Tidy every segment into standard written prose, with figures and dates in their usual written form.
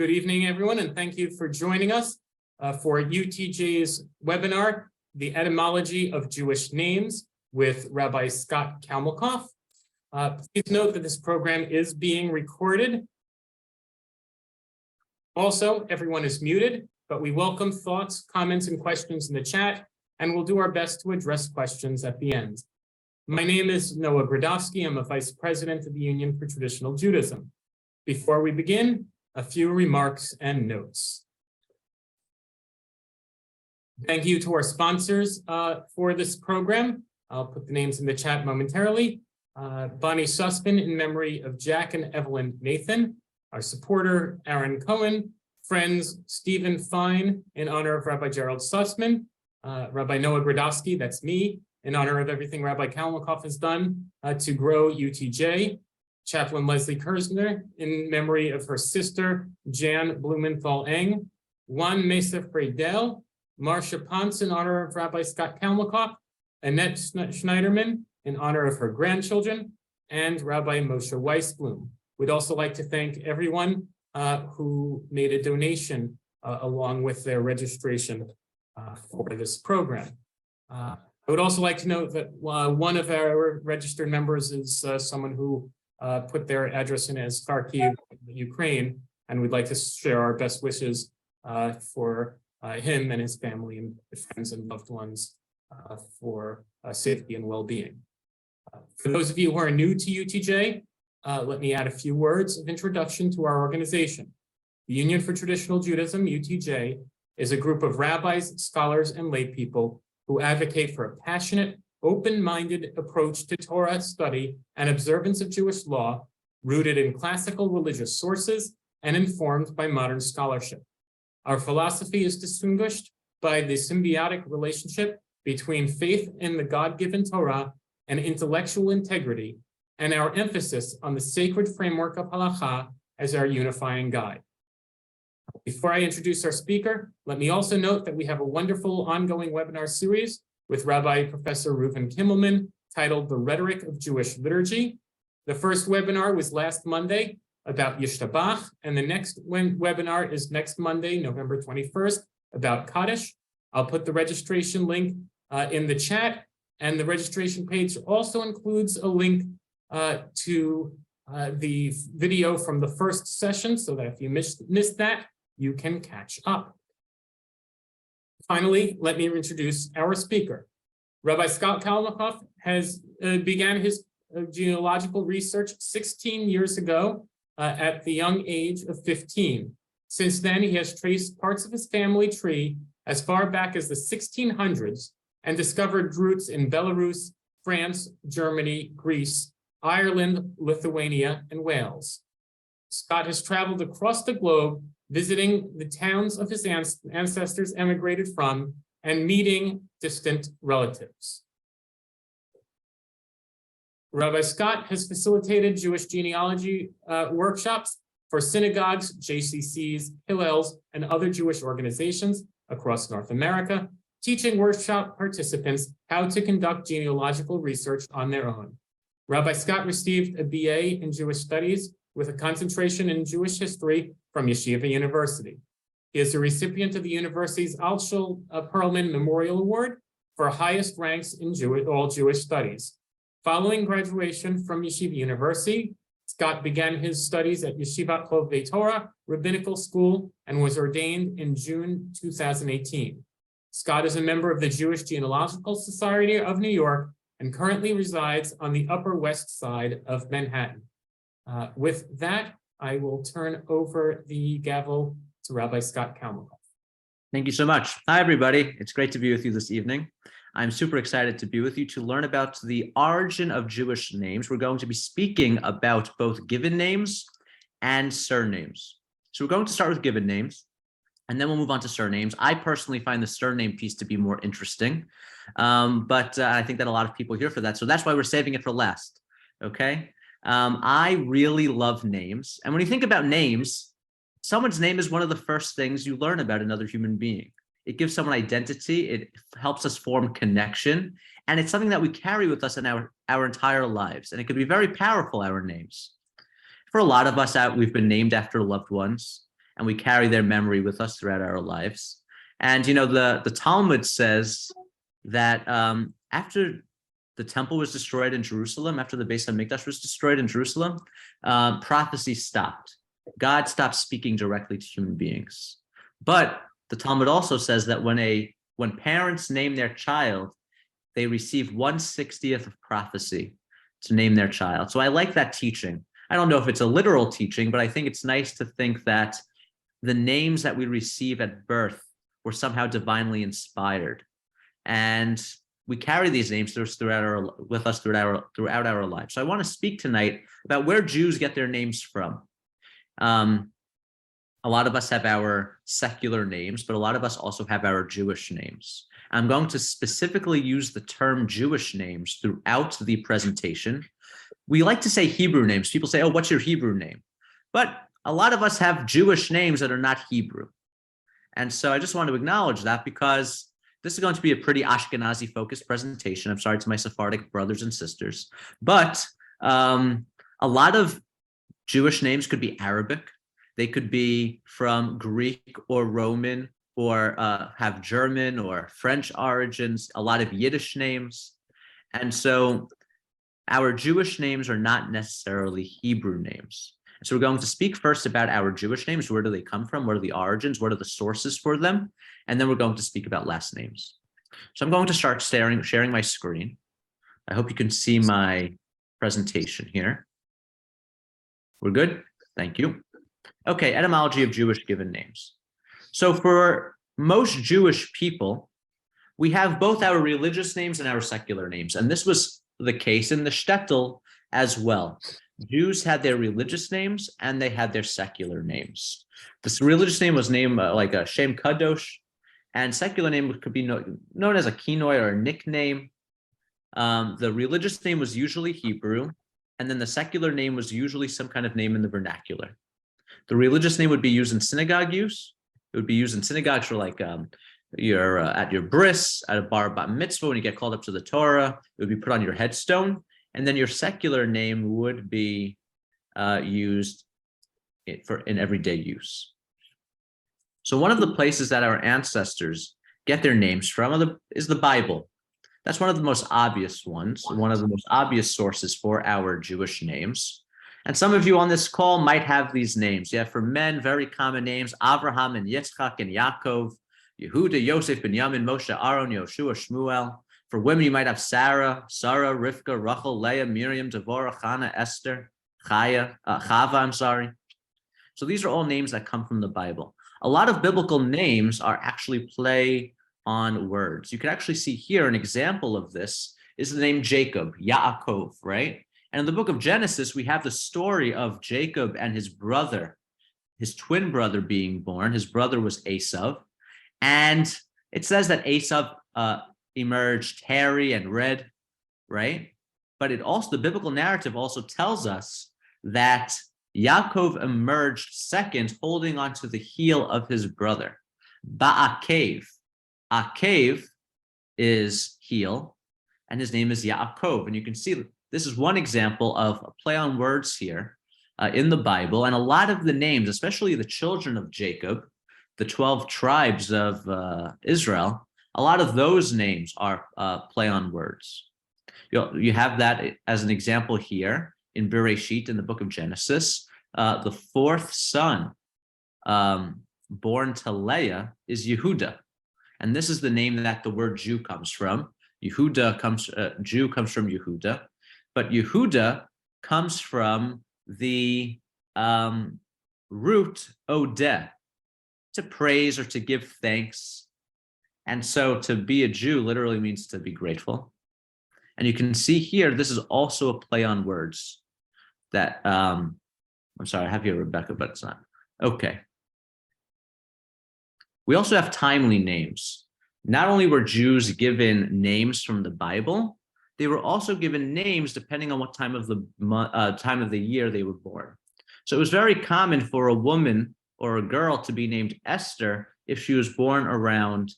Good evening, everyone, and thank you for joining us for UTJ's webinar, The Etymology of Jewish Names with Rabbi Scott Kalmikoff. Please note that this program is being recorded. Also, everyone is muted, but we welcome thoughts, comments, and questions in the chat, and we'll do our best to address questions at the end. My name is Noah Gradovsky. I'm a vice president of the Union for Traditional Judaism. Before we begin, a few remarks and notes. Thank you to our sponsors for this program. I'll put the names in the chat momentarily. Bonnie Sussman in memory of Jack and Evelyn Nathan. Our supporter, Aaron Cohen. Friends, Stephen Fine in honor of Rabbi Gerald Sussman. Rabbi Noah Gradovsky, that's me, in honor of everything Rabbi Kalmikoff has done to grow UTJ. Chaplain Leslie Kersner, in memory of her sister, Jan Blumenthal-Eng, Juan Mesa Freidel, Marcia Ponce, in honor of Rabbi Scott Kalmikoff, Annette Schneiderman, in honor of her grandchildren, and Rabbi Moshe Weisblum. We'd also like to thank everyone who made a donation along with their registration for this program. I would also like to note that one of our registered members is someone who put their address in as Kharkiv, Ukraine, and we'd like to share our best wishes for him and his family and friends and loved ones for safety and well-being. For those of you who are new to UTJ, let me add a few words of introduction to our organization. The Union for Traditional Judaism, UTJ, is a group of rabbis, scholars, and lay people who advocate for a passionate, open-minded approach to Torah study and observance of Jewish law, rooted in classical religious sources and informed by modern scholarship. Our philosophy is distinguished by the symbiotic relationship between faith in the God-given Torah and intellectual integrity, and our emphasis on the sacred framework of halakha as our unifying guide. Before I introduce our speaker, let me also note that we have a wonderful ongoing webinar series with Rabbi Professor Reuven Kimmelman titled The Rhetoric of Jewish Liturgy. The first webinar was last Monday about Yishtabach, and the next webinar is next Monday, November 21st, about Kaddish. I'll put the registration link in the chat, and the registration page also includes a link to the video from the first session, so that if you missed that, you can catch up. Finally, let me introduce our speaker. Rabbi Scott Kalmikoff began his genealogical research 16 years ago at the young age of 15. Since then, he has traced parts of his family tree as far back as the 1600s and discovered roots in Belarus, France, Germany, Greece, Ireland, Lithuania, and Wales. Scott has traveled across the globe, visiting the towns of his ancestors emigrated from and meeting distant relatives. Rabbi Scott has facilitated Jewish genealogy workshops for synagogues, JCCs, Hillels, and other Jewish organizations across North America, teaching workshop participants how to conduct genealogical research on their own. Rabbi Scott received a BA in Jewish Studies with a concentration in Jewish history from Yeshiva University. He is a recipient of the university's Altschul Perlman Memorial Award for highest ranks in all Jewish studies. Following graduation from Yeshiva University, Scott began his studies at Yeshivat Chovdei Torah Rabbinical School and was ordained in June 2018. Scott is a member of the Jewish Genealogical Society of New York and currently resides on the Upper West Side of Manhattan. With that, I will turn over the gavel to Rabbi Scott Kalmikoff. Thank you so much. Hi, everybody. It's great to be with you this evening. I'm super excited to be with you to learn about the origin of Jewish names. We're going to be speaking about both given names and surnames. So we're going to start with given names, and then we'll move on to surnames. I personally find the surname piece to be more interesting, but I think that a lot of people are here for that. So that's why we're saving it for last, okay? I really love names. And when you think about names, someone's name is one of the first things you learn about another human being. It gives someone identity. It helps us form connection. And it's something that we carry with us in our entire lives. And it can be very powerful, our names. For a lot of us, we've been named after loved ones. and we carry their memory with us throughout our lives. And, the Talmud says that after the temple was destroyed in Jerusalem, after the Beis HaMikdash was destroyed in Jerusalem, prophecy stopped. God stopped speaking directly to human beings. But the Talmud also says that when parents name their child, they receive 1/60th of prophecy to name their child. So I like that teaching. I don't know if it's a literal teaching, but I think it's nice to think that the names that we receive at birth were somehow divinely inspired. And we carry these names with us throughout our lives. So I want to speak tonight about where Jews get their names from. A lot of us have our secular names, but a lot of us also have our Jewish names. I'm going to specifically use the term Jewish names throughout the presentation. We like to say Hebrew names. People say, oh, what's your Hebrew name? But a lot of us have Jewish names that are not Hebrew. And so I just want to acknowledge that because this is going to be a pretty Ashkenazi-focused presentation. I'm sorry to my Sephardic brothers and sisters. But a lot of Jewish names could be Arabic. They could be from Greek or Roman or have German or French origins, a lot of Yiddish names. And so our Jewish names are not necessarily Hebrew names. So we're going to speak first about our Jewish names. Where do they come from? What are the origins? What are the sources for them? And then we're going to speak about last names. So I'm going to start sharing my screen. I hope you can see my presentation here. We're good? Thank you. Okay, etymology of Jewish given names. So for most Jewish people, we have both our religious names and our secular names. And this was the case in the shtetl as well. Jews had their religious names and they had their secular names. This religious name was named like a Shem Kadosh, and secular name could be known as a kinoi or a nickname. The religious name was usually Hebrew, and then the secular name was usually some kind of name in the vernacular. The religious name would be used in synagogue use. It would be used in synagogues for like you're at your bris, at a bar bat mitzvah, when you get called up to the Torah, it would be put on your headstone. And then your secular name would be used in everyday use. So one of the places that our ancestors get their names from is the Bible. That's one of the most obvious ones, one of the most obvious sources for our Jewish names. And some of you on this call might have these names. Yeah, for men, very common names, Abraham and Yitzchak and Yaakov, Yehuda, Yosef, Binyamin, Moshe, Aaron, Yoshua, Shmuel. For women, you might have Sarah, Rivka, Rachel, Leah, Miriam, Devorah, Chana, Esther, Chava, So these are all names that come from the Bible. A lot of biblical names are actually play on words. You can actually see here an example of this is the name Jacob, Yaakov, right? And in the book of Genesis, we have the story of Jacob and his brother, his twin brother being born. His brother was Esau. And it says that Esau emerged hairy and red, right? But the biblical narrative also tells us that Yaakov emerged second, holding onto the heel of his brother. Ba'akev. Akev is heel, and his name is Yaakov. And you can see this is one example of a play on words here in the Bible. And a lot of the names, especially the children of Jacob, the 12 tribes of Israel, a lot of those names are play on words. You have that as an example here in Bereshit, in the book of Genesis. The fourth son born to Leah is Yehuda. And this is the name that the word Jew comes from. Jew comes from Yehuda. But Yehuda comes from the root odeh, to praise or to give thanks. And so to be a Jew literally means to be grateful. And you can see here, this is also a play on words that, I'm sorry, I have here Rebecca, but it's not. Okay. We also have timely names. Not only were Jews given names from the Bible, they were also given names depending on what time of the year they were born. So it was very common for a woman or a girl to be named Esther if she was born around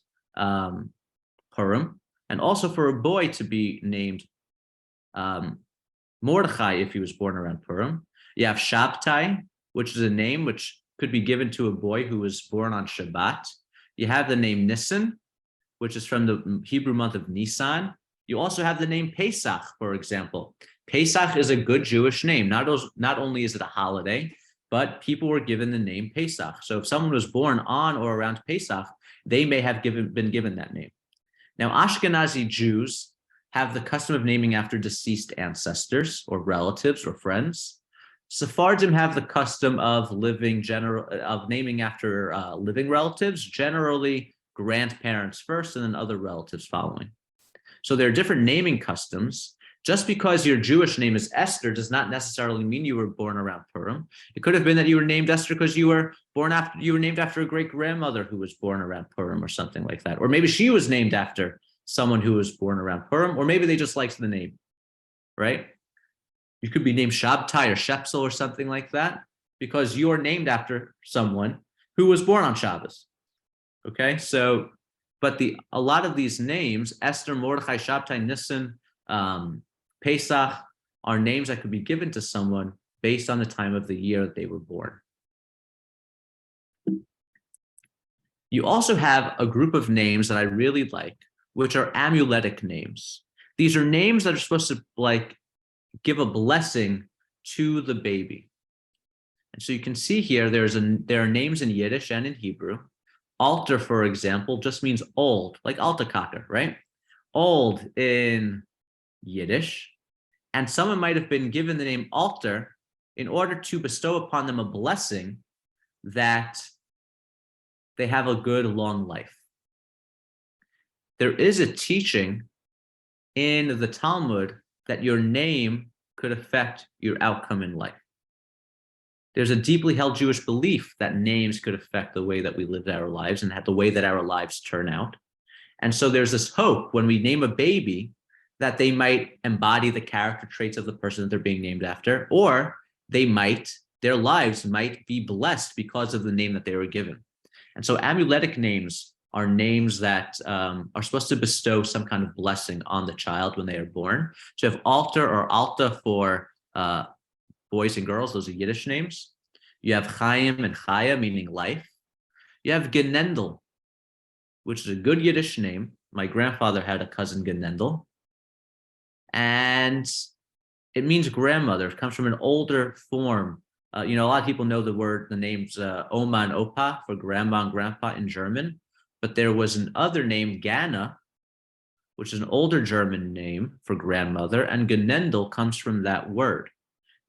Purim, and also for a boy to be named Mordechai if he was born around Purim. You have Shabtai, which is a name which could be given to a boy who was born on Shabbat. You have the name Nisan, which is from the Hebrew month of Nisan. You also have the name Pesach, for example. Pesach is a good Jewish name. Not only is it a holiday, but people were given the name Pesach. So if someone was born on or around Pesach, they may have been given that name. Now, Ashkenazi Jews have the custom of naming after deceased ancestors or relatives or friends. Sephardim have the custom of naming after living relatives, generally grandparents first and then other relatives following. So there are different naming customs. Just because your Jewish name is Esther does not necessarily mean you were born around Purim. It could have been that you were named Esther because you were named after a great grandmother who was born around Purim or something like that. Or maybe she was named after someone who was born around Purim, or maybe they just liked the name, right? You could be named Shabtai or Shepsel or something like that because you are named after someone who was born on Shabbos. Okay, so, but a lot of these names, Esther, Mordechai, Shabtai, Nisan, Pesach, are names that could be given to someone based on the time of the year that they were born. You also have a group of names that I really like, which are amuletic names. These are names that are supposed to give a blessing to the baby. And so you can see here, there are names in Yiddish and in Hebrew. Alter, for example, just means old, like Alta Kaka, right? Old in Yiddish. And someone might have been given the name Alter in order to bestow upon them a blessing that they have a good long life. There is a teaching in the Talmud that your name could affect your outcome in life. There's a deeply held Jewish belief that names could affect the way that we live our lives and the way that our lives turn out. And so there's this hope when we name a baby that they might embody the character traits of the person that they're being named after, or their lives might be blessed because of the name that they were given. And so amuletic names are names that are supposed to bestow some kind of blessing on the child when they are born. So you have Alter or Alta for boys and girls, those are Yiddish names. You have Chaim and Chaya, meaning life. You have Genendel, which is a good Yiddish name. My grandfather had a cousin, Genendel. And it means grandmother. It comes from an older form. A lot of people know the names Oma and Opa for grandma and grandpa in German. But there was another name, Gana, which is an older German name for grandmother, and Genendel comes from that word.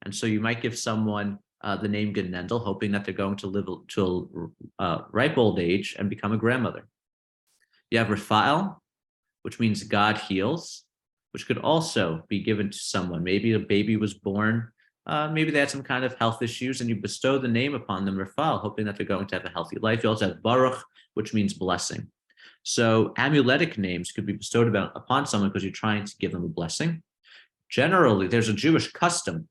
And so you might give someone the name Genendel, hoping that they're going to live to a ripe old age and become a grandmother. You have Raphael, which means God heals, which could also be given to someone. Maybe a baby was born, maybe they had some kind of health issues, and you bestow the name upon them, Raphael, hoping that they're going to have a healthy life. You also have Baruch, which means blessing. So amuletic names could be bestowed upon someone because you're trying to give them a blessing. Generally, there's a Jewish custom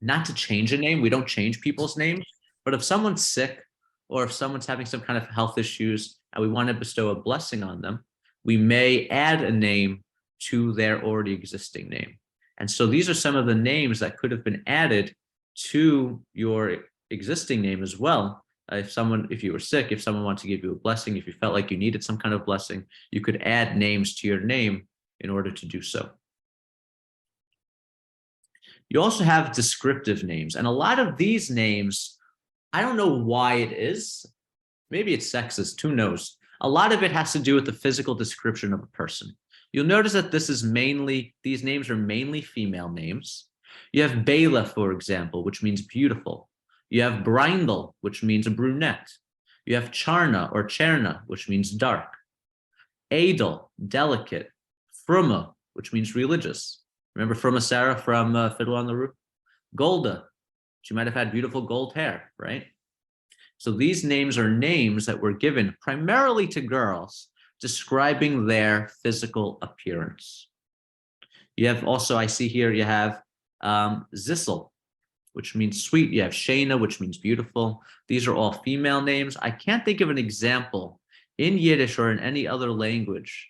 not to change a name. We don't change people's names, but if someone's sick or if someone's having some kind of health issues and we want to bestow a blessing on them, we may add a name to their already existing name. And so these are some of the names that could have been added to your existing name as well. If you were sick, if someone wanted to give you a blessing, if you felt like you needed some kind of blessing, you could add names to your name in order to do so. You also have descriptive names, and a lot of these names, I don't know why it is. Maybe it's sexist, who knows? A lot of it has to do with the physical description of a person. You'll notice that these names are mainly female names. You have Bela, for example, which means beautiful. You have Brindel, which means a brunette. You have Charna or Cherna, which means dark. Edel, delicate. Fruma, which means religious. Remember Fruma Sarah from Fiddler on the Roof? Golda, she might have had beautiful gold hair, right? So these names are names that were given primarily to girls, describing their physical appearance. You have also, I see here, you have Zissel, which means sweet. You have Shana, which means beautiful. These are all female names. I can't think of an example in Yiddish or in any other language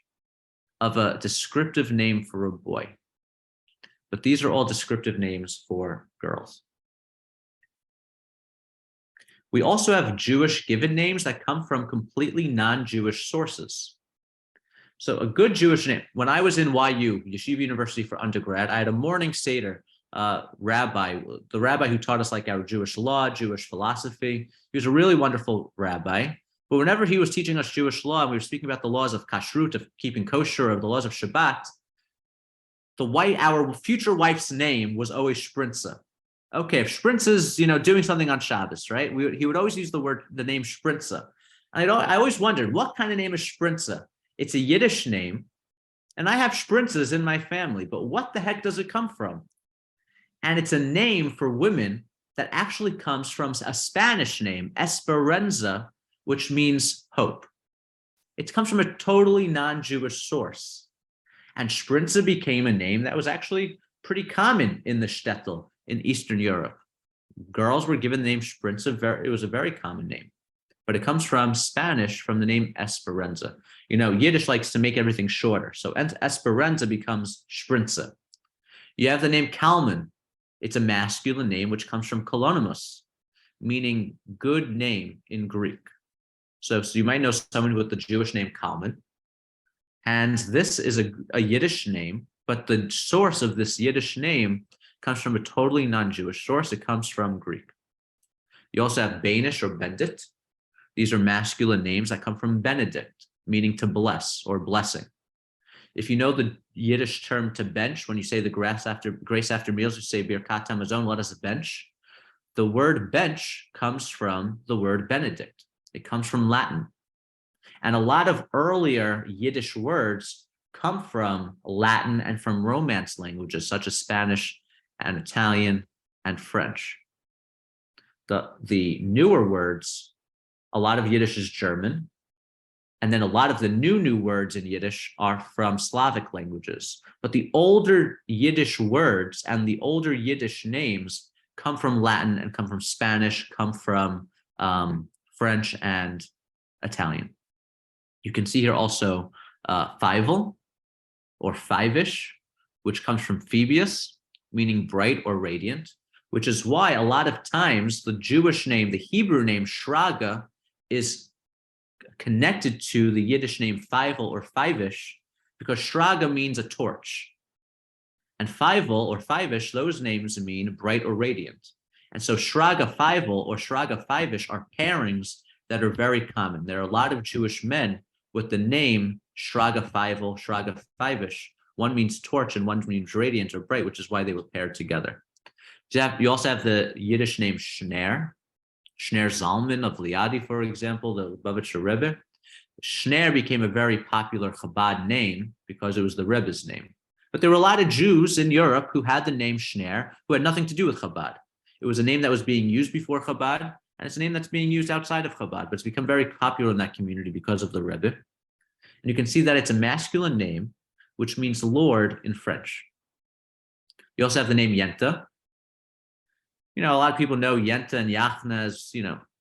of a descriptive name for a boy. But these are all descriptive names for girls. We also have Jewish given names that come from completely non-Jewish sources. So a good Jewish name, when I was in YU, Yeshiva University for undergrad, I had a morning Seder rabbi, the rabbi who taught us like our Jewish law, Jewish philosophy. He was a really wonderful rabbi. But whenever he was teaching us Jewish law, and we were speaking about the laws of kashrut, of keeping kosher, of the laws of Shabbat, our future wife's name was always Shprinza. Okay, if Shprinza's, doing something on Shabbos, right? He would always use the name Shprinza. And I always wondered, what kind of name is Shprinza? It's a Yiddish name, and I have Shprinzas in my family, but what the heck does it come from? And it's a name for women that actually comes from a Spanish name, Esperanza, which means hope. It comes from a totally non-Jewish source. And Shprinza became a name that was actually pretty common in the shtetl in Eastern Europe. Girls were given the name Shprinza. It was a very common name, but it comes from Spanish, from the name Esperanza. Yiddish likes to make everything shorter. So Esperanza becomes Shprinza. You have the name Kalman. It's a masculine name, which comes from Kalonimus, meaning good name in Greek. So you might know someone with the Jewish name Kalman. And this is a Yiddish name, but the source of this Yiddish name comes from a totally non-Jewish source. It comes from Greek. You also have Banish or Bendit. These are masculine names that come from Benedict, meaning to bless or blessing. If you know the Yiddish term to bench, when you say the grace after meals, you say Birkat Hamazon, let us bench. The word bench comes from the word Benedict. It comes from Latin. And a lot of earlier Yiddish words come from Latin and from Romance languages, such as Spanish and Italian and French. The newer words, a lot of Yiddish is German. And then a lot of the new words in Yiddish are from Slavic languages. But the older Yiddish words and the older Yiddish names come from Latin and come from Spanish, come from French and Italian. You can see here also Fievel or Fivish, which comes from Phoebus, meaning bright or radiant, which is why a lot of times the Jewish name, the Hebrew name Shraga, is connected to the Yiddish name Fievel or Fivish, because Shraga means a torch. And Fievel or Fivish, those names mean bright or radiant. And so Shraga Fievel or Shraga Fivish are pairings that are very common. There are a lot of Jewish men with the name Shraga Fievel, Shraga Fivish. One means torch and one means radiant or bright, which is why they were paired together. You also have the Yiddish name Shner Zalman of Liadi, for example, the Lubavitcher Rebbe. Shner became a very popular Chabad name because it was the Rebbe's name. But there were a lot of Jews in Europe who had the name Shner who had nothing to do with Chabad. It was a name that was being used before Chabad, and it's a name that's being used outside of Chabad, but it's become very popular in that community because of the Rebbe. And you can see that it's a masculine name, which means Lord in French. You also have the name Yenta. A lot of people know Yenta and Yachna as,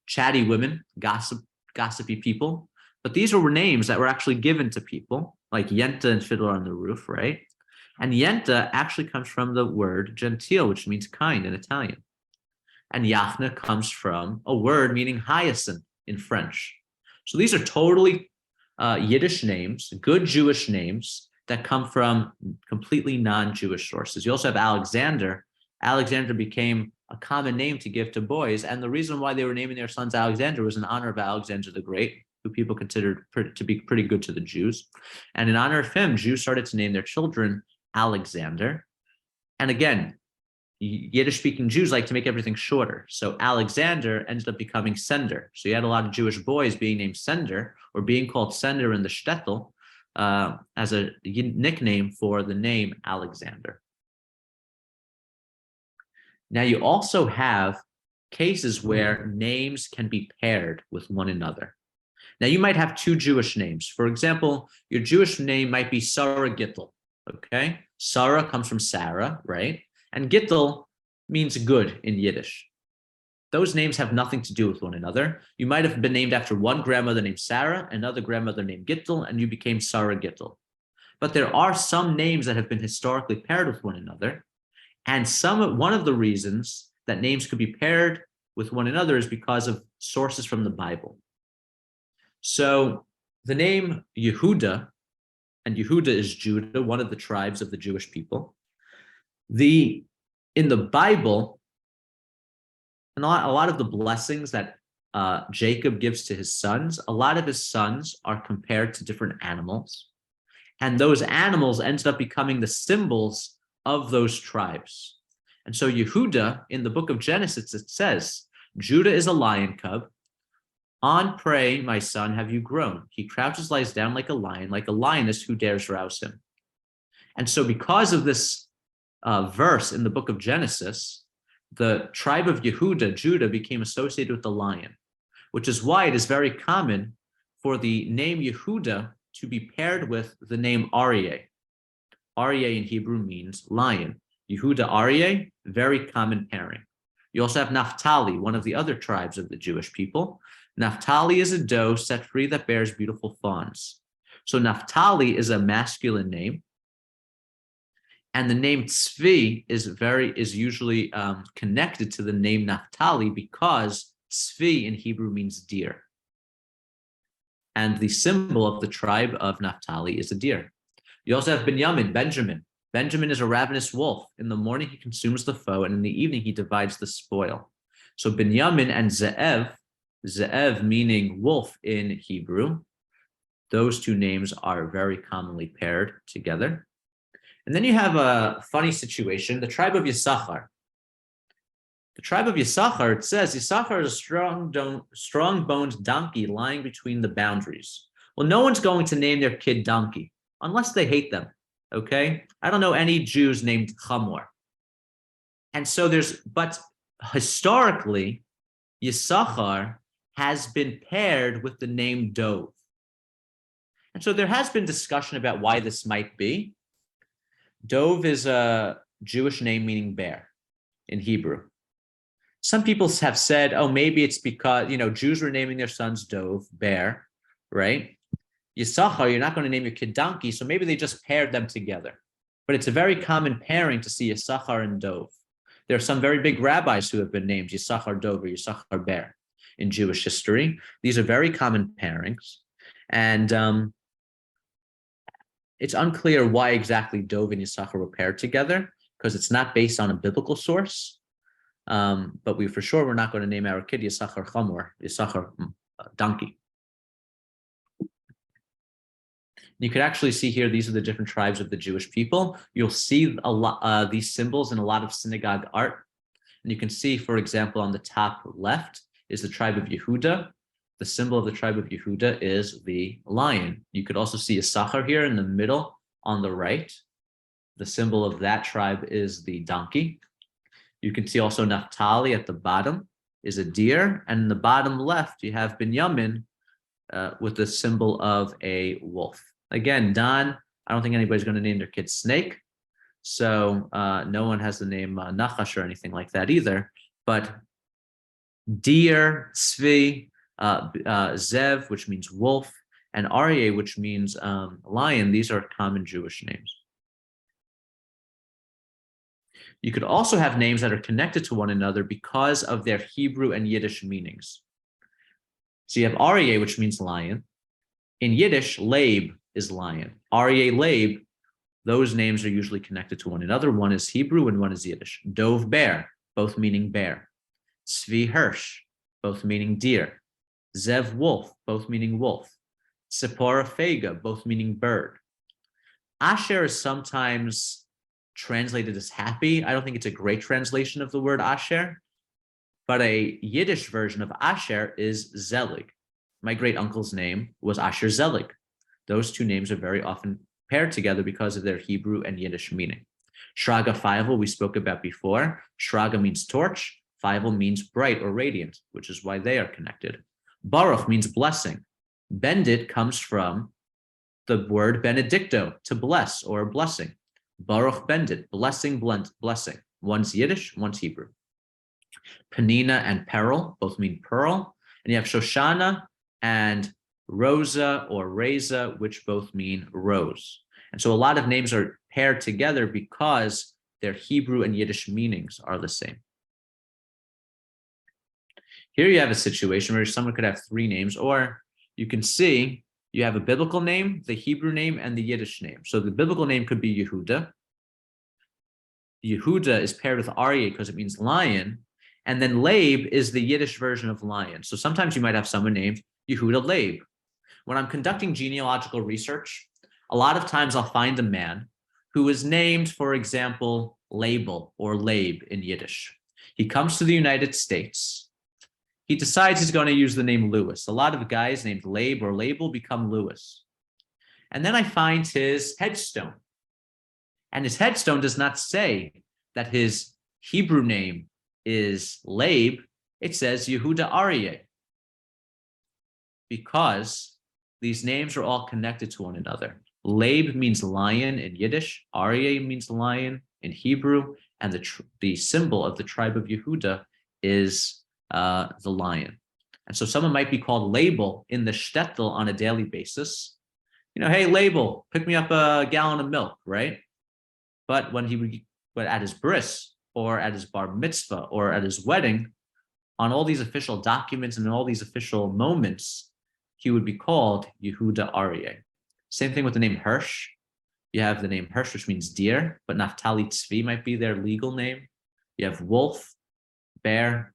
chatty women, gossipy people. But these were names that were actually given to people, like Yenta and Fiddler on the Roof, right? And Yenta actually comes from the word gentile, which means kind in Italian. And Yachna comes from a word meaning hyacinth in French. So these are totally Yiddish names, good Jewish names that come from completely non-Jewish sources. You also have Alexander. Alexander became a common name to give to boys. And the reason why they were naming their sons Alexander was in honor of Alexander the Great, who people considered to be pretty good to the Jews. And in honor of him, Jews started to name their children Alexander. And again, Yiddish-speaking Jews like to make everything shorter. So Alexander ended up becoming Sender. So you had a lot of Jewish boys being named Sender or being called Sender in the shtetl as a nickname for the name Alexander. Now you also have cases where names can be paired with one another. Now you might have two Jewish names. For example, your Jewish name might be Sarah Gittel, okay? Sarah comes from Sarah, right? And Gittel means good in Yiddish. Those names have nothing to do with one another. You might have been named after one grandmother named Sarah, another grandmother named Gittel, and you became Sarah Gittel. But there are some names that have been historically paired with one another. And one of the reasons that names could be paired with one another is because of sources from the Bible. So the name Yehuda, and Yehuda is Judah, one of the tribes of the Jewish people. In the Bible, and a lot of the blessings that Jacob gives to his sons, a lot of his sons are compared to different animals. And those animals ended up becoming the symbols of those tribes. And so Yehuda, in the book of Genesis, it says, Judah is a lion cub. On prey, my son, have you grown? He crouches, lies down like a lioness, who dares rouse him? And so because of this verse in the book of Genesis, the tribe of Yehuda, Judah, became associated with the lion, which is why it is very common for the name Yehuda to be paired with the name Aryeh. Aryeh in Hebrew means lion. Yehuda, Aryeh, very common pairing. You also have Naphtali, one of the other tribes of the Jewish people. Naphtali is a doe set free that bears beautiful fawns. So Naphtali is a masculine name. And the name Tzvi is usually connected to the name Naphtali because Tzvi in Hebrew means deer. And the symbol of the tribe of Naphtali is a deer. You also have Benjamin. Benjamin is a ravenous wolf. In the morning, he consumes the foe, and in the evening, he divides the spoil. So Benjamin and Ze'ev meaning wolf in Hebrew, those two names are very commonly paired together. And then you have a funny situation, the tribe of Yisachar. The tribe of Yisachar, it says, Yisachar is a strong-boned donkey lying between the boundaries. Well, no one's going to name their kid donkey unless they hate them, okay? I don't know any Jews named Chamor. And so but historically, Yisachar has been paired with the name Dov. And so there has been discussion about why this might be. Dov is a Jewish name meaning bear in Hebrew. Some people have said, oh, maybe it's because, Jews were naming their sons Dov, bear, right? Yisachar, you're not going to name your kid donkey, so maybe they just paired them together. But it's a very common pairing to see Yisachar and Dov. There are some very big rabbis who have been named Yisachar Dov or Yisachar bear in Jewish history. These are very common pairings. And it's unclear why exactly Dov and Yisachar were paired together, because it's not based on a biblical source. But we're not going to name our kid Yisachar Chamor, Yisachar donkey. You can actually see here, these are the different tribes of the Jewish people. You'll see a lot these symbols in a lot of synagogue art. And you can see, for example, on the top left is the tribe of Yehuda. The symbol of the tribe of Yehuda is the lion. You could also see Yisachar here in the middle on the right. The symbol of that tribe is the donkey. You can see also Naphtali at the bottom is a deer. And in the bottom left, you have Benjamin with the symbol of a wolf. Again, Don, I don't think anybody's going to name their kid Snake. So no one has the name Nachash or anything like that either. But deer, Tzvi, Zev, which means wolf, and Aryeh, which means lion, these are common Jewish names. You could also have names that are connected to one another because of their Hebrew and Yiddish meanings. So you have Aryeh, which means lion. In Yiddish, Leib is lion. Aryeh, Leib, those names are usually connected to one another. One is Hebrew and one is Yiddish. Dov, bear, both meaning bear. Tzvi, Hirsch, both meaning deer. Zev, wolf, both meaning wolf. Tzipora, fega, both meaning bird. Asher is sometimes translated as happy. I don't think it's a great translation of the word Asher, but a Yiddish version of Asher is Zelig. My great uncle's name was Asher Zelig. Those two names are very often paired together because of their Hebrew and Yiddish meaning. Shraga Feivel we spoke about before. Shraga means torch. Feivel means bright or radiant, which is why they are connected. Baruch means blessing. Bendit comes from the word benedicto, to bless or blessing. Baruch Bendit, blessing, blessing. One's Yiddish, one's Hebrew. Penina and Peril both mean pearl. And you have Shoshana and Rosa or Reza, which both mean rose. And so a lot of names are paired together because their Hebrew and Yiddish meanings are the same. Here you have a situation where someone could have three names, or you can see you have a biblical name, the Hebrew name, and the Yiddish name. So the biblical name could be Yehuda. Yehuda is paired with Aryeh because it means lion. And then Leib is the Yiddish version of lion. So sometimes you might have someone named Yehuda Leib. When I'm conducting genealogical research, a lot of times I'll find a man who is named, for example, Label or Leib in Yiddish. He comes to the United States. He decides he's going to use the name Lewis. A lot of guys named Leib or Label become Lewis. And then I find his headstone. And his headstone does not say that his Hebrew name is Leib. It says Yehuda Aryeh. Because these names are all connected to one another. Leib means lion in Yiddish. Aryeh means lion in Hebrew. And the symbol of the tribe of Yehuda is the lion. And so someone might be called Label in the shtetl on a daily basis. Hey, Label, pick me up a gallon of milk, right? But but at his bris or at his bar mitzvah or at his wedding, on all these official documents and all these official moments, he would be called Yehuda Aryeh. Same thing with the name Hirsch. You have the name Hirsch, which means deer, but Naphtali Tzvi might be their legal name. You have wolf, bear.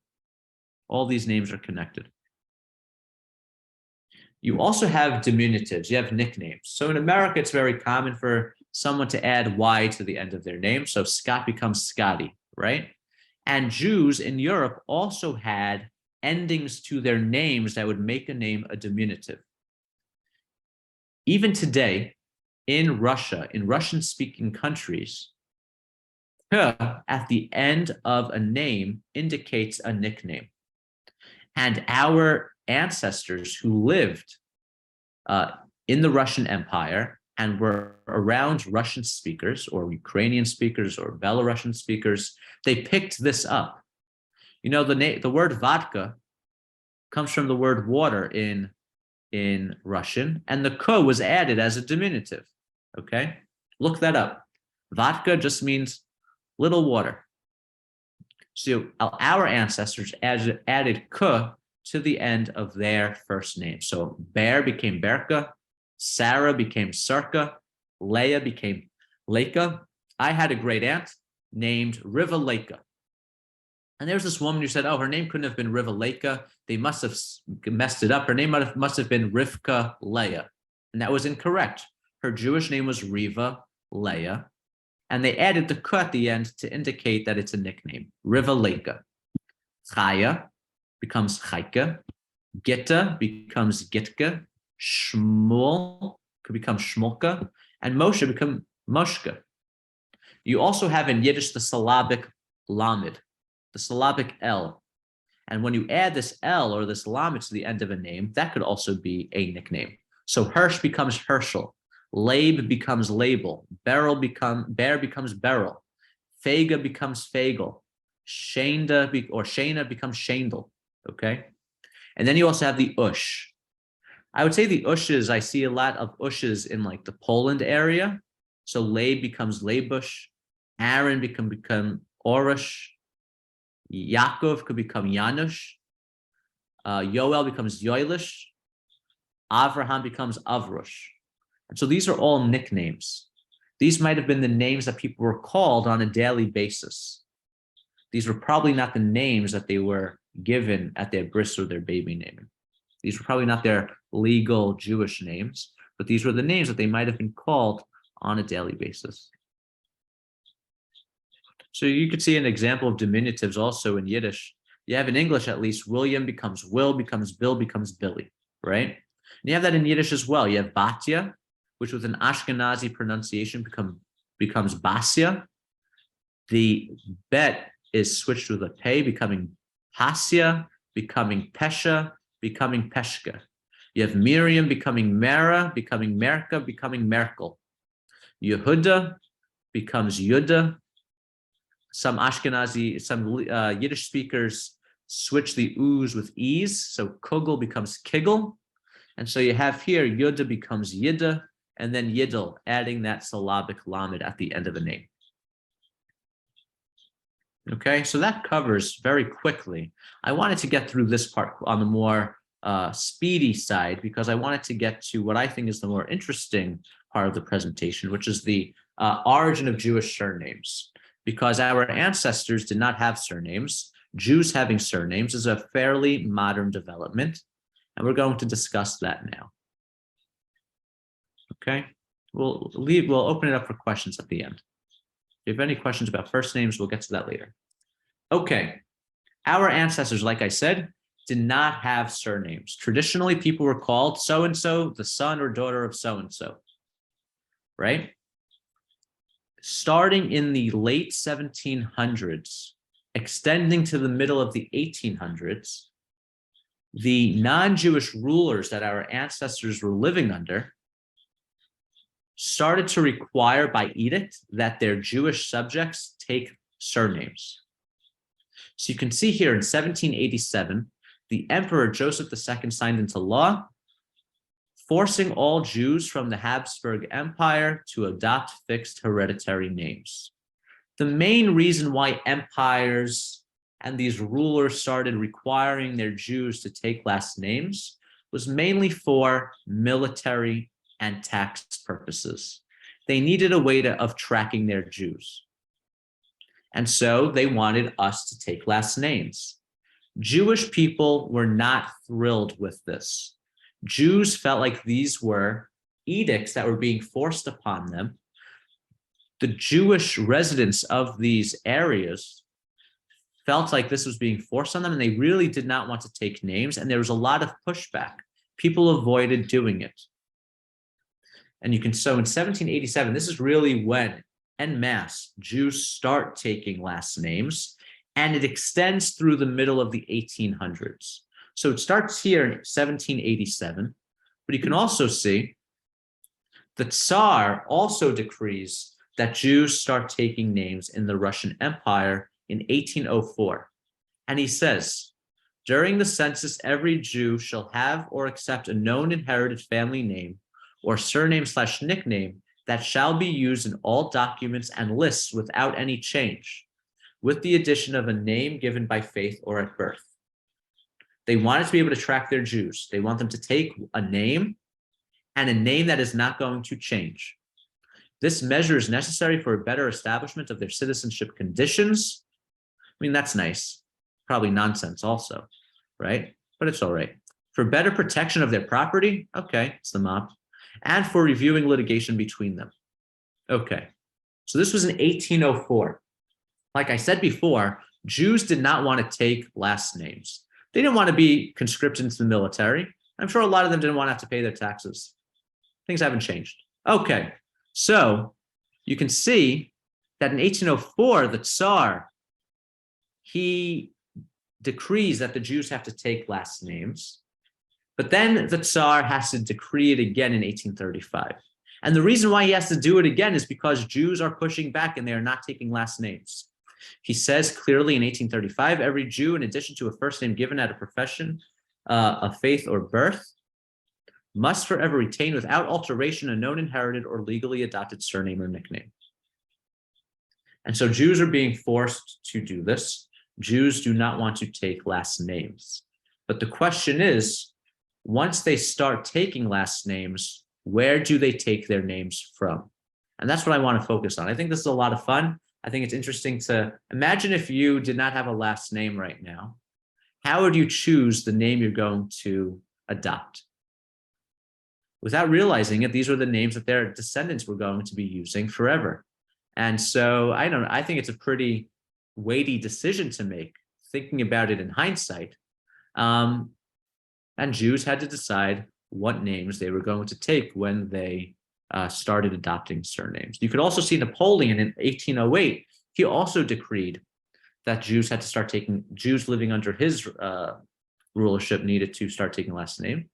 All these names are connected. You also have diminutives. You have nicknames. So in America, it's very common for someone to add Y to the end of their name. So Scott becomes Scotty, right? And Jews in Europe also had endings to their names that would make a name a diminutive. Even today, in Russia, in Russian-speaking countries, K at the end of a name indicates a nickname. And our ancestors who lived in the Russian Empire and were around Russian speakers or Ukrainian speakers or Belarusian speakers, they picked this up. The word vodka comes from the word water in Russian, and the K was added as a diminutive, okay? Look that up. Vodka just means little water. So our ancestors added K to the end of their first name. So Bear became Berka, Sarah became Sarka, Leah became Leka. I had a great aunt named Riva Leka. And there's this woman who said, her name couldn't have been Riva Leka. They must have messed it up. Her name must have been Rivka Leah. And that was incorrect. Her Jewish name was Riva Leah. And they added the K at the end to indicate that it's a nickname, Riva Leka. Chaya becomes Chaike. Gitta becomes Gitka. Shmuel could become Shmulka. And Moshe become Moshka. You also have in Yiddish the syllabic lamed, the syllabic L. And when you add this L or this lamed to the end of a name, that could also be a nickname. So Hirsch becomes Herschel. Leib becomes Label. Bear becomes Beryl. Fega becomes Fagel. Shana becomes Shandel. Okay. And then you also have the Ush. I would say the Ushes, I see a lot of Ushes in like the Poland area. So Leib becomes Leibush. Aaron become Orush. Yaakov could become Janush. Yoel becomes Yoelish. Avraham becomes Avrush. And so these are all nicknames. These might have been the names that people were called on a daily basis. These were probably not the names that they were given at their bris or their baby naming. These were probably not their legal Jewish names, but these were the names that they might have been called on a daily basis. So you could see an example of diminutives also in Yiddish. You have in English, at least, William becomes Will, becomes Bill, becomes Billy, right? And you have that in Yiddish as well. You have Batya, which with an Ashkenazi pronunciation becomes Basya. The bet is switched with a pei, becoming Pasya, becoming Pesha, becoming Peshka. You have Miriam becoming Mera, becoming Merka, becoming Merkel. Yehuda becomes Yuda. Some Yiddish speakers switch the oo's with e's, so Kugel becomes Kigel. And so you have here Yuda becomes Yida, and then Yidel, adding that syllabic lamed at the end of a name. Okay, so that covers very quickly. I wanted to get through this part on the more speedy side because I wanted to get to what I think is the more interesting part of the presentation, which is the origin of Jewish surnames. Because our ancestors did not have surnames, Jews having surnames is a fairly modern development, and we're going to discuss that now. Okay, we'll open it up for questions at the end. If you have any questions about first names, we'll get to that later. Okay, our ancestors, like I said, did not have surnames. Traditionally, people were called so-and-so, the son or daughter of so-and-so, right? Starting in the late 1700s, extending to the middle of the 1800s, the non-Jewish rulers that our ancestors were living under started to require by edict that their Jewish subjects take surnames. So you can see here in 1787, the Emperor Joseph II signed into law, forcing all Jews from the Habsburg Empire to adopt fixed hereditary names. The main reason why empires and these rulers started requiring their Jews to take last names was mainly for military and tax purposes. They needed a way of tracking their Jews. And so they wanted us to take last names. Jewish people were not thrilled with this. Jews felt like these were edicts that were being forced upon them. The Jewish residents of these areas felt like this was being forced on them, and they really did not want to take names, and there was a lot of pushback. People avoided doing it. And you can, so in 1787, this is really when, en masse, Jews start taking last names, and it extends through the middle of the 1800s. So it starts here in 1787, but you can also see the Tsar also decrees that Jews start taking names in the Russian Empire in 1804. And he says, during the census, every Jew shall have or accept a known inherited family name or surname/nickname that shall be used in all documents and lists without any change, with the addition of a name given by faith or at birth. They wanted to be able to track their Jews. They want them to take a name and a name that is not going to change. This measure is necessary for a better establishment of their citizenship conditions. I mean, that's nice. Probably nonsense also, right? But it's all right. For better protection of their property, okay, it's the mob. And for reviewing litigation between them. Okay, so this was in 1804. Like I said before, Jews did not want to take last names. They didn't want to be conscripted into the military. I'm sure a lot of them didn't want to have to pay their taxes. Things haven't changed. Okay, so you can see that in 1804, the Tsar, he decrees that the Jews have to take last names. But then the Tsar has to decree it again in 1835. And the reason why he has to do it again is because Jews are pushing back and they are not taking last names. He says clearly in 1835, every Jew, in addition to a first name given at a profession of faith or birth, must forever retain without alteration a known inherited or legally adopted surname or nickname. And so Jews are being forced to do this. Jews do not want to take last names. But the question is, once they start taking last names, where do they take their names from? And that's what I want to focus on. I think this is a lot of fun. I think it's interesting to imagine if you did not have a last name right now. How would you choose the name you're going to adopt? Without realizing it, these were the names that their descendants were going to be using forever. And so I think it's a pretty weighty decision to make, thinking about it in hindsight. And Jews had to decide what names they were going to take when they started adopting surnames. You could also see Napoleon in 1808. He also decreed that Jews had to start taking, Jews living under his rulership needed to start taking last name.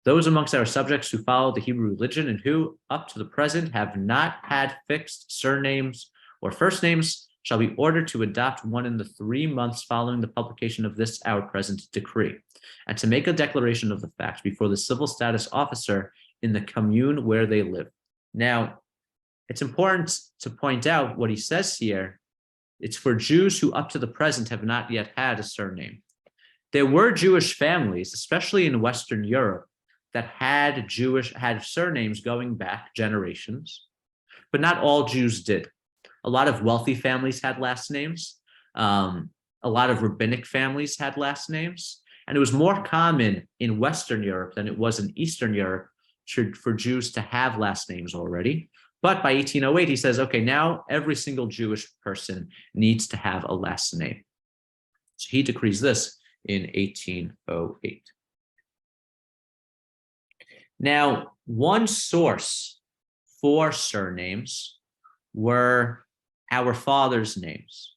Those amongst our subjects who follow the Hebrew religion and who, up to the present, have not had fixed surnames or first names shall be ordered to adopt one in the 3 months following the publication of this our present decree, and to make a declaration of the fact before the civil status officer in the commune where they live. Now, it's important to point out what he says here It's for Jews who up to the present have not yet had a surname. There were Jewish families, especially in Western Europe, that had surnames going back generations, but not all Jews did. A lot of wealthy families had last names. A lot of rabbinic families had last names. And it was more common in Western Europe than it was in Eastern Europe for Jews to have last names already. But by 1808, he says, okay, now every single Jewish person needs to have a last name. So he decrees this in 1808. Now, one source for surnames were our fathers' names.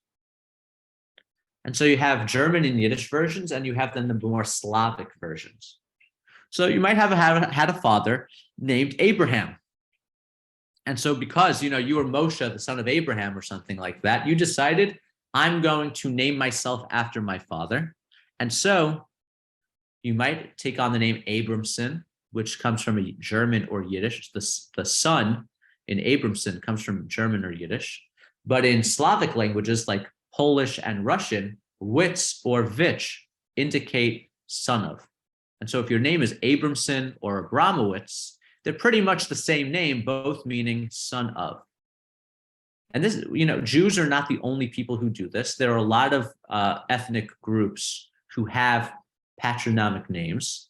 And so you have German and Yiddish versions, and you have then the more Slavic versions. So you might have had a father named Abraham. And so because, you were Moshe, the son of Abraham or something like that, you decided, I'm going to name myself after my father. And so you might take on the name Abramson, which comes from a German or Yiddish. The son in Abramson comes from German or Yiddish. But in Slavic languages like Polish and Russian, Witz or Vich indicate son of. And so if your name is Abramson or Abramowitz, they're pretty much the same name, both meaning son of. And this, Jews are not the only people who do this. There are a lot of ethnic groups who have patronymic names.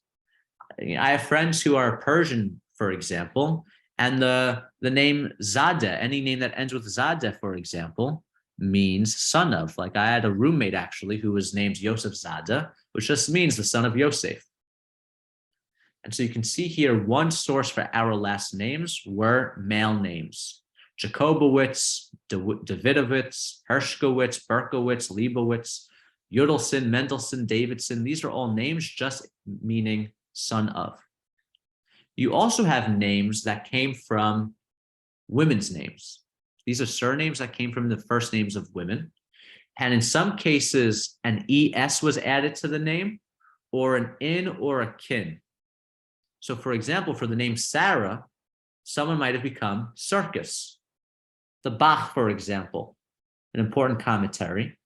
I have friends who are Persian, for example, and the name Zadeh, any name that ends with Zadeh, for example, means son of. Like I had a roommate actually who was named Yosef Zadeh, which just means the son of Yosef. And so you can see here one source for our last names were male names. Jacobowitz, Davidovitz, Hershkowitz, Berkowitz, Leibowitz, Yudelson, Mendelssohn, Davidson. These are all names just meaning son of. You also have names that came from women's names. These are surnames that came from the first names of women. And in some cases, an ES was added to the name, or an in or a kin. So for example, for the name Sarah, someone might have become Circus. The Bach, for example, an important commentary,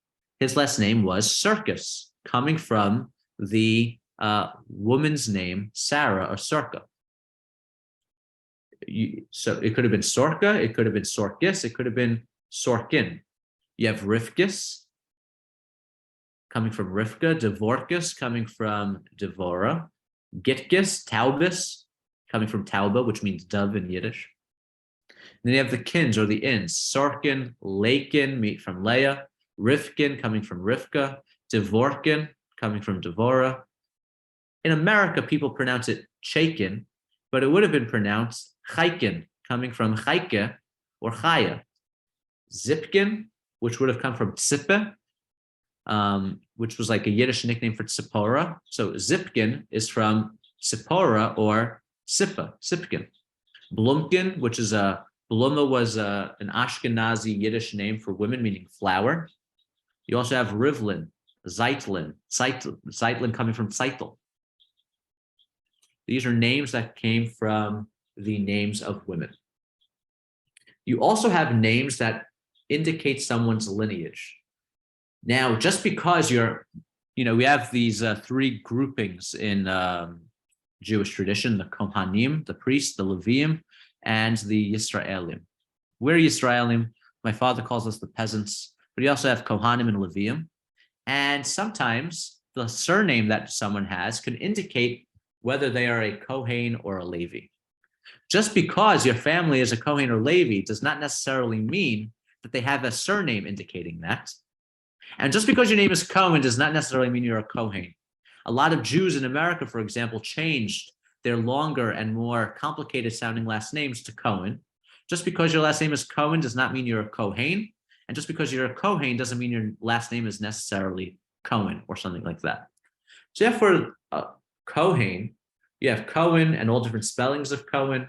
his last name was Circus, coming from the woman's name Sarah or Sorka. So it could have been Sorka, it could have been Sorkis, it could have been Sorkin. You have Rivkis, coming from Rivka, Dvorkis, coming from Devora, Gitkis, Taubis, coming from Tauba, which means dove in Yiddish. And then you have the kins or the ins, Sorkin, Lakin, from Leah, Rivkin, coming from Rivka, Dvorkin, coming from Devora. In America, people pronounce it Chaikin, but it would have been pronounced Chaikin, coming from Chaike or Chaya. Zipkin, which would have come from Tsippe, which was like a Yiddish nickname for Tzipora. So Zipkin is from Tzipora or Sipkin. Blumkin, which is Bluma was an Ashkenazi Yiddish name for women, meaning flower. You also have Rivlin, Zeitlin coming from Zeitel. These are names that came from the names of women. You also have names that indicate someone's lineage. Now, just because we have these three groupings in Jewish tradition, the Kohanim, the priests, the Leviim, and the Yisraelim. We're Yisraelim. My father calls us the peasants, but you also have Kohanim and Leviim. And sometimes the surname that someone has can indicate whether they are a Kohen or a Levi. Just because your family is a Kohen or Levi does not necessarily mean that they have a surname indicating that. And just because your name is Cohen does not necessarily mean you're a Kohen. A lot of Jews in America, for example, changed their longer and more complicated sounding last names to Cohen. Just because your last name is Cohen does not mean you're a Kohen. And just because you're a Kohen doesn't mean your last name is necessarily Cohen or something like that. So for Kohen, you have Cohen and all different spellings of Cohen.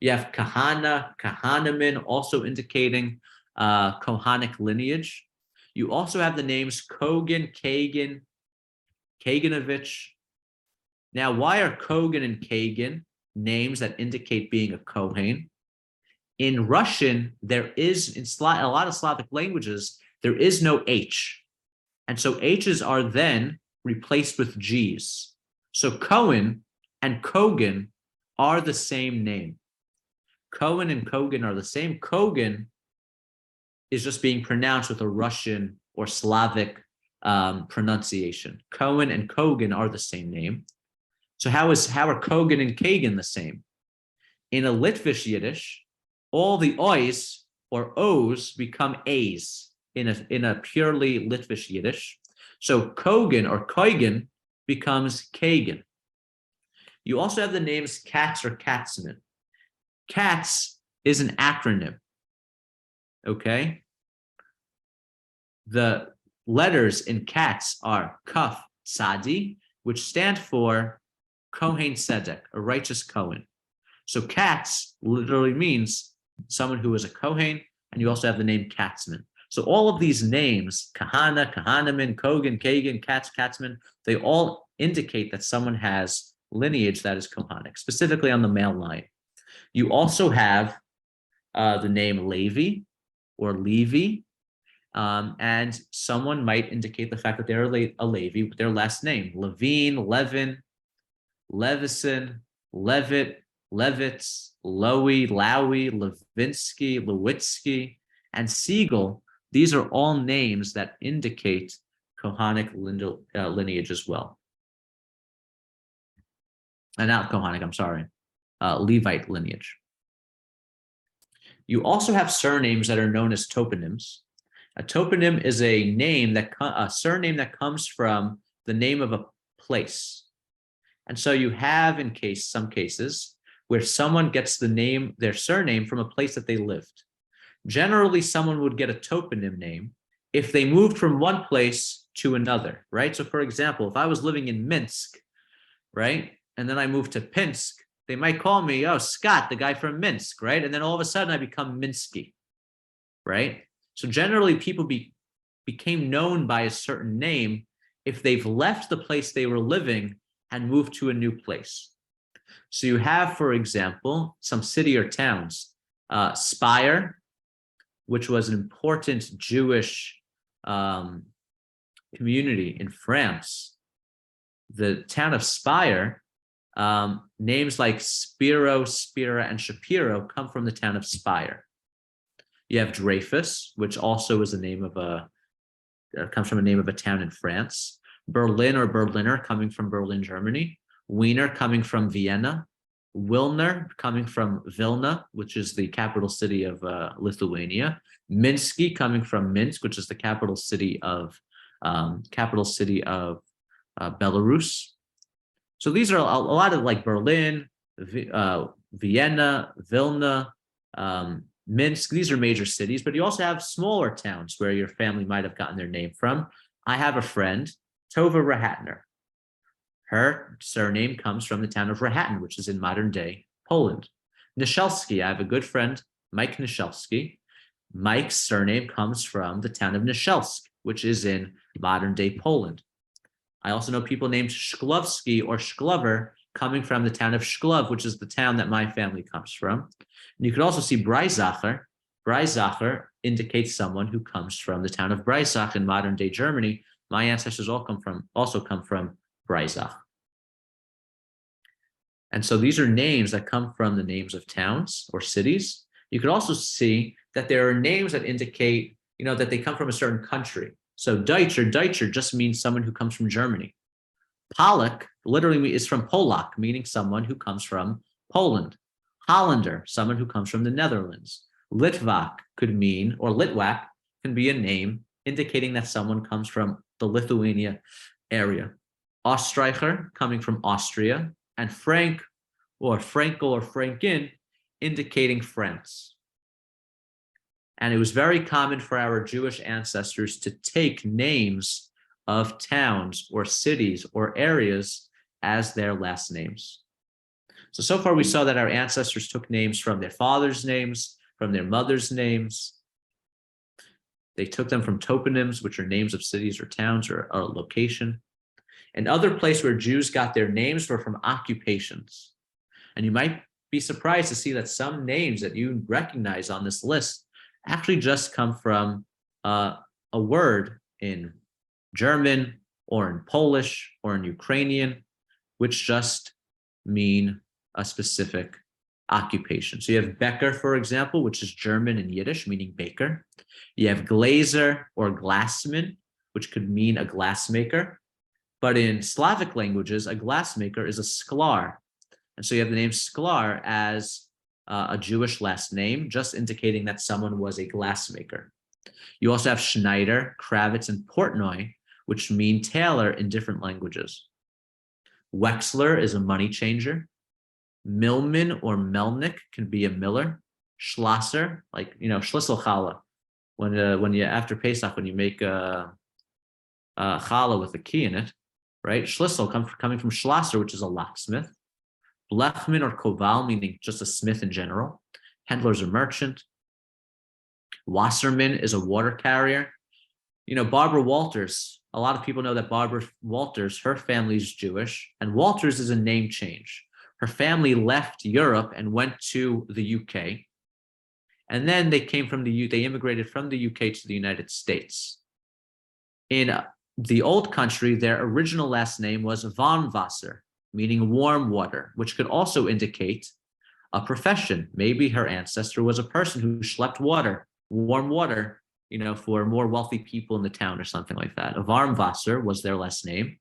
You have Kahana, Kahanamin, also indicating Kohanic lineage. You also have the names Kogan, Kagan, Kaganovich. Now, why are Kogan and Kagan names that indicate being a Kohen? In Russian, there is, in a lot of Slavic languages, There is no H. And so H's are then replaced with G's. So Cohen and Kogan are the same name. Cohen and Kogan are the same. Kogan is just being pronounced with a Russian or Slavic pronunciation. Cohen and Kogan are the same name. So how are Kogan and Kagan the same? In a Litvish Yiddish, all the O's or O's become A's in a purely Litvish Yiddish. So Kogan or Koigan becomes Kagan. You also have the names Katz or Katzman. Katz is an acronym, okay? The letters in Katz are Kaf Sadi, which stand for Kohen Tzedek, a righteous Kohen. So Katz literally means someone who is a Kohen, and you also have the name Katzman. So all of these names, Kahana, Kahanaman, Kogan, Kagan, Katz, Katzman, they all indicate that someone has lineage that is Kohanic, specifically on the male line. You also have the name Levi or Levi, and someone might indicate the fact that they're a Levi with their last name, Levine, Levin, Levison, Levitt, Levitz, Lowy, Lowy, Levinsky, Lewitsky, and Siegel. These are all names that indicate Kohanic lineage as well. Not Kohanic, I'm sorry, Levite lineage. You also have surnames that are known as toponyms. A toponym is a surname that comes from the name of a place. And so you have some cases where someone gets their surname from a place that they lived. Generally, someone would get a toponym name if they moved from one place to another, right? So for example, if I was living in Minsk, right? And then I moved to Pinsk, they might call me, oh, Scott, the guy from Minsk, right? And then all of a sudden I become Minsky, right? So generally people became known by a certain name if they've left the place they were living and moved to a new place. So you have, for example, some city or towns, Spire, which was an important Jewish community in France. The town of Spire, names like Spiro, Spira, and Shapiro come from the town of Spire. You have Dreyfus, which also is comes from a name of a town in France. Berlin or Berliner coming from Berlin, Germany. Wiener coming from Vienna. Wilner coming from Vilna, which is the capital city of Lithuania. Minsky coming from Minsk, which is the capital city of Belarus. So these are a lot of like Berlin, Vienna, Vilna, Minsk. These are major cities, but you also have smaller towns where your family might have gotten their name from. I have a friend, Tova Rahatner. Her surname comes from the town of Rahatin, which is in modern-day Poland. Nishelski, I have a good friend, Mike Nishelski. Mike's surname comes from the town of Nishelsk, which is in modern-day Poland. I also know people named Shklovsky or Shklover coming from the town of Shklov, which is the town that my family comes from. And you could also see Breisacher. Breisacher indicates someone who comes from the town of Breisach in modern-day Germany. My ancestors also come from Breisach. And so these are names that come from the names of towns or cities. You could also see that there are names that indicate, that they come from a certain country. So Deutscher just means someone who comes from Germany. Polak literally is from Polak, meaning someone who comes from Poland. Hollander, someone who comes from the Netherlands. Litvak could mean, or Litwak can be a name indicating that someone comes from the Lithuania area. Ostreicher coming from Austria, and Frank or Frankel or Frankin indicating France. And it was very common for our Jewish ancestors to take names of towns or cities or areas as their last names. So far we saw that our ancestors took names from their father's names, from their mother's names. They took them from toponyms, which are names of cities or towns or a location. And other places where Jews got their names were from occupations. And you might be surprised to see that some names that you recognize on this list actually just come from a word in German or in Polish or in Ukrainian, which just mean a specific occupation. So you have Bäcker, for example, which is German and Yiddish, meaning baker. You have Glazer or glassman, which could mean a glassmaker. But in Slavic languages, a glassmaker is a sklar. And so you have the name sklar as a Jewish last name, just indicating that someone was a glassmaker. You also have Schneider, Kravitz, and Portnoy, which mean tailor in different languages. Wexler is a money changer. Millman or Melnick can be a miller. Schlosser, like, Schlissel challah. When you, after Pesach, when you make a challah with a key in it, right? Schlissel coming from Schlosser, which is a locksmith. Blechman or Koval, meaning just a smith in general. Hendler's a merchant. Wasserman is a water carrier. Barbara Walters, a lot of people know that Barbara Walters, her family is Jewish, and Walters is a name change. Her family left Europe and went to the UK. And then they immigrated from the UK to the United States. In the old country, their original last name was Warmwasser, meaning warm water, which could also indicate a profession. Maybe her ancestor was a person who schlepped water, warm water, for more wealthy people in the town or something like that. Warmwasser was their last name.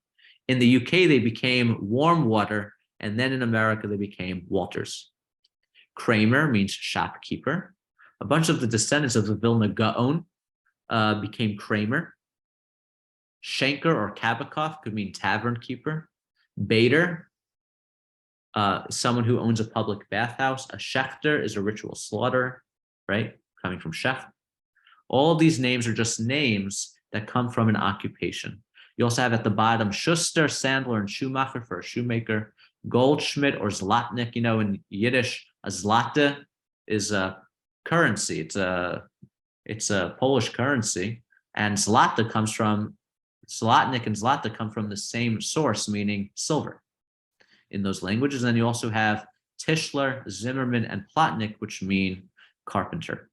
In the UK, they became warm water, and then in America, they became Walters. Kramer means shopkeeper. A bunch of the descendants of the Vilna Gaon became Kramer. Schenker or Kabikoff could mean tavern keeper. Bader, someone who owns a public bathhouse. A Schechter is a ritual slaughter, right? Coming from Shech. All of these names are just names that come from an occupation. You also have at the bottom Schuster, Sandler, and Schumacher for a shoemaker. Goldschmidt or Zlatnik, in Yiddish, a zlata is a currency. It's a Polish currency. And zlata comes from, Zlatnik and zlata come from the same source, meaning silver in those languages. And then you also have Tischler, Zimmerman, and Plotnik, which mean carpenter.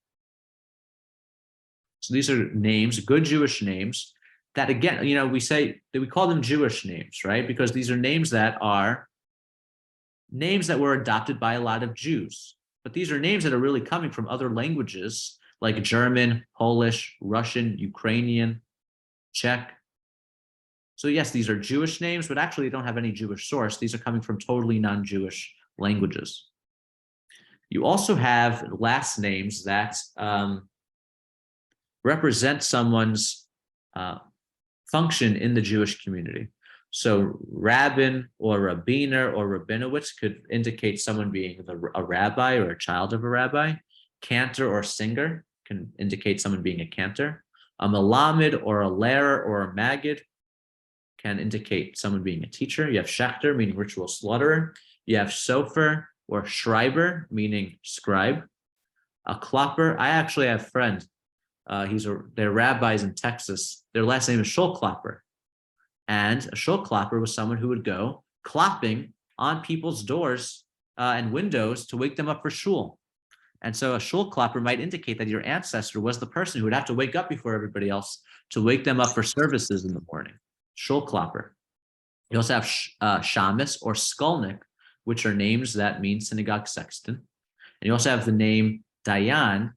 So these are names, good Jewish names that, again, we say that we call them Jewish names, right? Because these are names that were adopted by a lot of Jews. But these are names that are really coming from other languages like German, Polish, Russian, Ukrainian, Czech. So yes, these are Jewish names, but actually they don't have any Jewish source. These are coming from totally non-Jewish languages. You also have last names that represent someone's function in the Jewish community. So rabbin or rabbiner or rabbinowitz could indicate someone being a rabbi or a child of a rabbi. Cantor or singer can indicate someone being a cantor. A melamed or a larer or a maggid can indicate someone being a teacher. You have Schechter, meaning ritual slaughterer. You have sofer or schreiber, meaning scribe. A klopper, I actually have a friend. They're rabbis in Texas. Their last name is Schulklopper. And a Schulklopper was someone who would go clopping on people's doors and windows to wake them up for shul. And so a Schulklopper might indicate that your ancestor was the person who would have to wake up before everybody else to wake them up for services in the morning. Schulklopper. You also have Shamus or Skolnik, which are names that mean synagogue sexton. And you also have the name Dayan,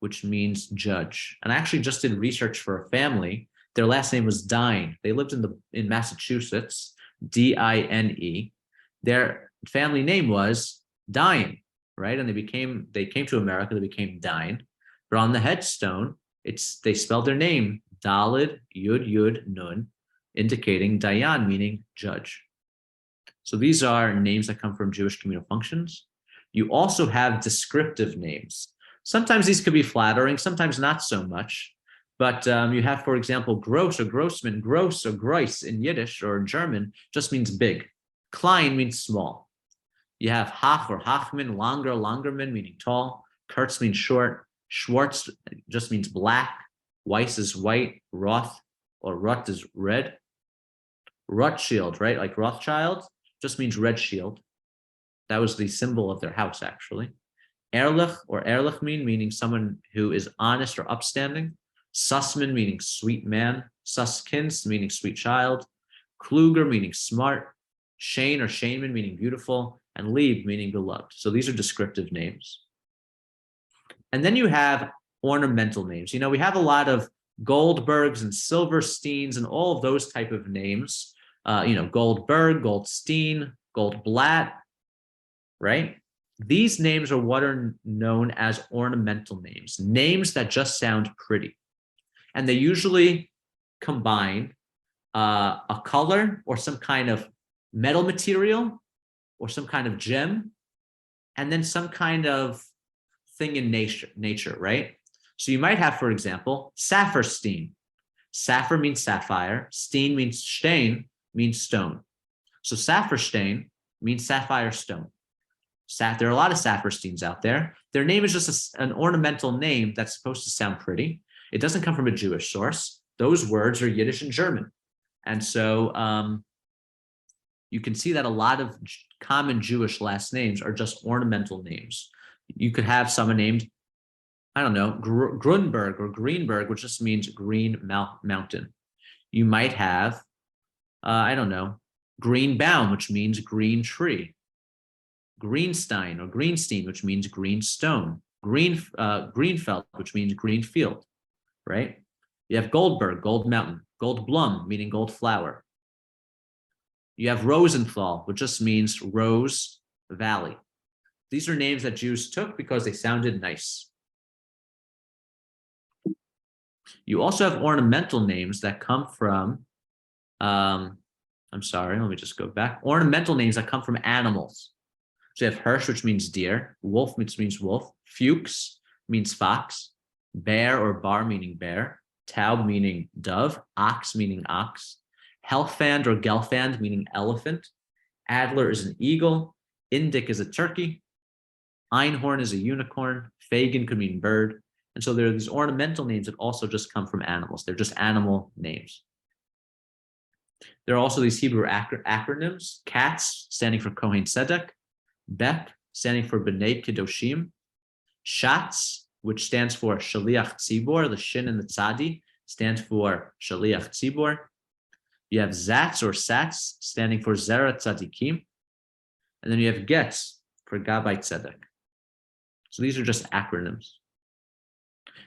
which means judge. And I actually just did research for a family. Their last name was Dine. They lived in Massachusetts, D-I-N-E. Their family name was Dine, right? And they came to America, they became Dine. But on the headstone, they spelled their name Dalid Yud Yud Nun, indicating Dayan, meaning judge. So these are names that come from Jewish communal functions. You also have descriptive names. Sometimes these could be flattering, sometimes not so much. But you have, for example, Gross or Grossman. Gross or Greuss in Yiddish or in German just means big. Klein means small. You have Hach or Hachman, Langer, Langerman, meaning tall. Kurtz means short. Schwartz just means black. Weiss is white. Roth or Rut is red. Rothschild, right? Like Rothschild just means red shield. That was the symbol of their house, actually. Ehrlich or Ehrlichmin, meaning someone who is honest or upstanding. Sussman, meaning sweet man. Susskins, meaning sweet child. Kluger, meaning smart. Shane or Shaneman, meaning beautiful. And Lieb, meaning beloved. So these are descriptive names. And then you have ornamental names. You know, we have a lot of Goldbergs and Silversteins and all of those type of names. Goldberg, Goldstein, Goldblatt, right? These names are what are known as ornamental names, names that just sound pretty. And they usually combine a color or some kind of metal material or some kind of gem, and then some kind of thing in nature, right? So you might have, for example, Saphirstein. Sapphire means sapphire. Steen means stein, means stone. So Saphirstein means sapphire stone. There are a lot of Saphirsteins out there. Their name is just an ornamental name that's supposed to sound pretty. It doesn't come from a Jewish source. Those words are Yiddish and German. And so you can see that a lot of common Jewish last names are just ornamental names. You could have someone named, I don't know, Grunberg or Greenberg, which just means green mountain. You might have, I don't know, Greenbaum, which means green tree. Greenstein or Greenstein, which means green stone. Greenfeld, which means green field, right? You have Goldberg, gold mountain. Goldblum, meaning gold flower. You have Rosenthal, which just means rose valley. These are names that Jews took because they sounded nice. You also have ornamental names that come from, I'm sorry, let me just go back. Ornamental names that come from animals. So you have Hirsch, which means deer. Wolf, which means wolf. Fuchs means fox. Bear or bar, meaning bear. Taub, meaning dove. Ox, meaning ox. Helfand or Gelfand, meaning elephant. Adler is an eagle. Indik is a turkey. Einhorn is a unicorn. Fagin could mean bird. And so there are these ornamental names that also just come from animals. They're just animal names. There are also these Hebrew acronyms. Katz, standing for Kohen Tzedek. Bek, standing for B'nai Kedoshim. Shatz, which stands for Shaliach Tzibor. The Shin and the Tzadi stands for Shaliach Tzibor. You have Zatz or Satz, standing for Zera Tzadikim. And then you have Getz for Gabbai Tzedek. So these are just acronyms.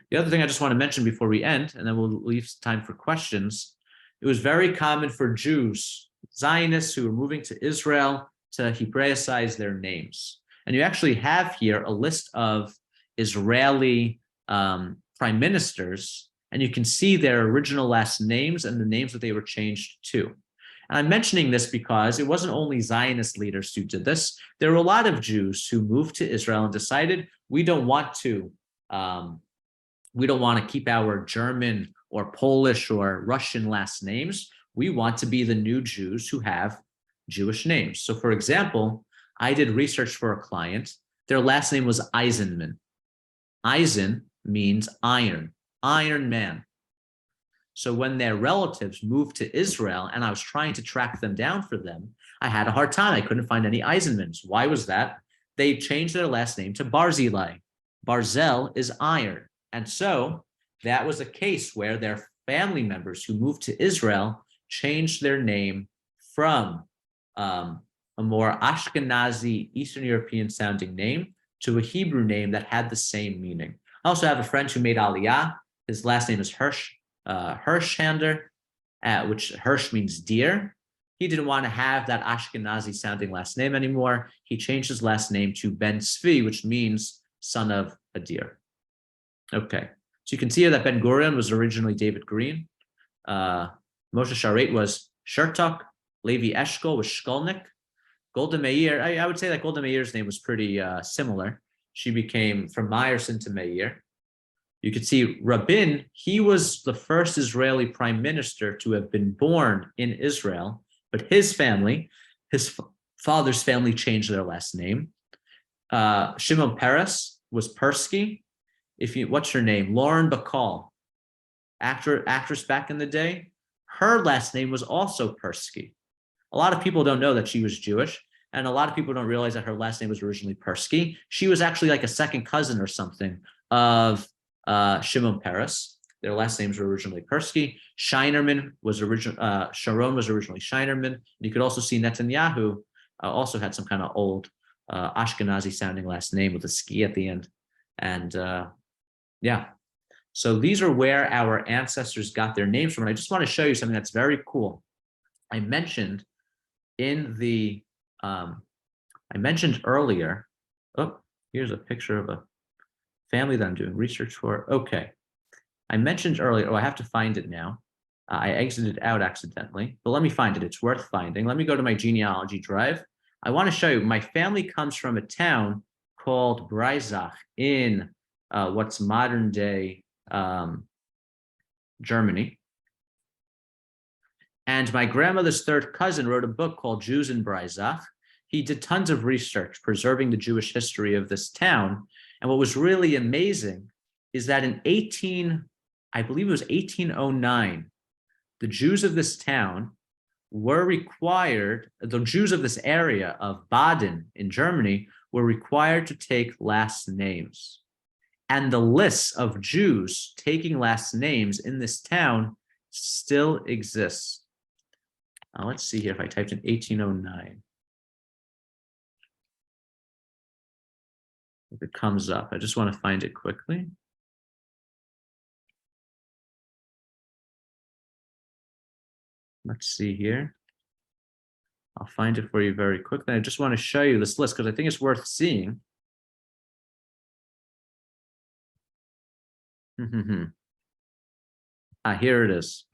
The other thing I just want to mention before we end, and then we'll leave time for questions, it was very common for Jews, Zionists who were moving to Israel, to Hebraicize their names. And you actually have here a list of Israeli prime ministers, and you can see their original last names and the names that they were changed to. And I'm mentioning this because it wasn't only Zionist leaders who did this. There were a lot of Jews who moved to Israel and decided, we don't want to keep our German or Polish or Russian last names. We want to be the new Jews who have Jewish names. So for example, I did research for a client. Their last name was Eisenman. Eisen means iron, Iron Man. So when their relatives moved to Israel and I was trying to track them down for them, I had a hard time. I couldn't find any Eisenmans. Why was that? They changed their last name to Barzilai. Barzel is iron. And so that was a case where their family members who moved to Israel changed their name from a more Ashkenazi, Eastern European sounding name to a Hebrew name that had the same meaning. I also have a friend who made Aliyah. His last name is Hirschhander, which Hirsch means deer. He didn't want to have that Ashkenazi sounding last name anymore. He changed his last name to Ben Tzvi, which means son of a deer. Okay, so you can see here that Ben Gurion was originally David Green. Moshe Sharet was Shertok. Levi Eshkol was Shkolnik. Golda Meir, I would say that Golda Meir's name was pretty similar. She became from Meyerson to Meir. You could see Rabin, he was the first Israeli prime minister to have been born in Israel, but his family, his father's family changed their last name. Shimon Peres was Persky. What's her name? Lauren Bacall, actress back in the day. Her last name was also Persky. A lot of people don't know that she was Jewish, and a lot of people don't realize that her last name was originally Persky. She was actually like a second cousin or something of Shimon Peres. Their last names were originally Persky. Sharon was originally Shinerman. You could also see Netanyahu also had some kind of old Ashkenazi sounding last name with a ski at the end. And yeah, so these are where our ancestors got their names from. And I just want to show you something that's very cool. I mentioned earlier, oh, here's a picture of a family that I'm doing research for. Okay. I mentioned earlier, I have to find it now. I exited out accidentally, but let me find it. It's worth finding. Let me go to my genealogy drive. I want to show you, my family comes from a town called Breisach in what's modern day Germany. And my grandmother's third cousin wrote a book called Jews in Breisach. He did tons of research preserving the Jewish history of this town. And what was really amazing is that in I believe it was 1809, the Jews of this town were required, the Jews of this area of Baden in Germany were required to take last names. And the lists of Jews taking last names in this town still exists. Let's see here if I typed in 1809. If it comes up, I just want to find it quickly. Let's see here. I'll find it for you very quickly. I just want to show you this list because I think it's worth seeing. Here it is.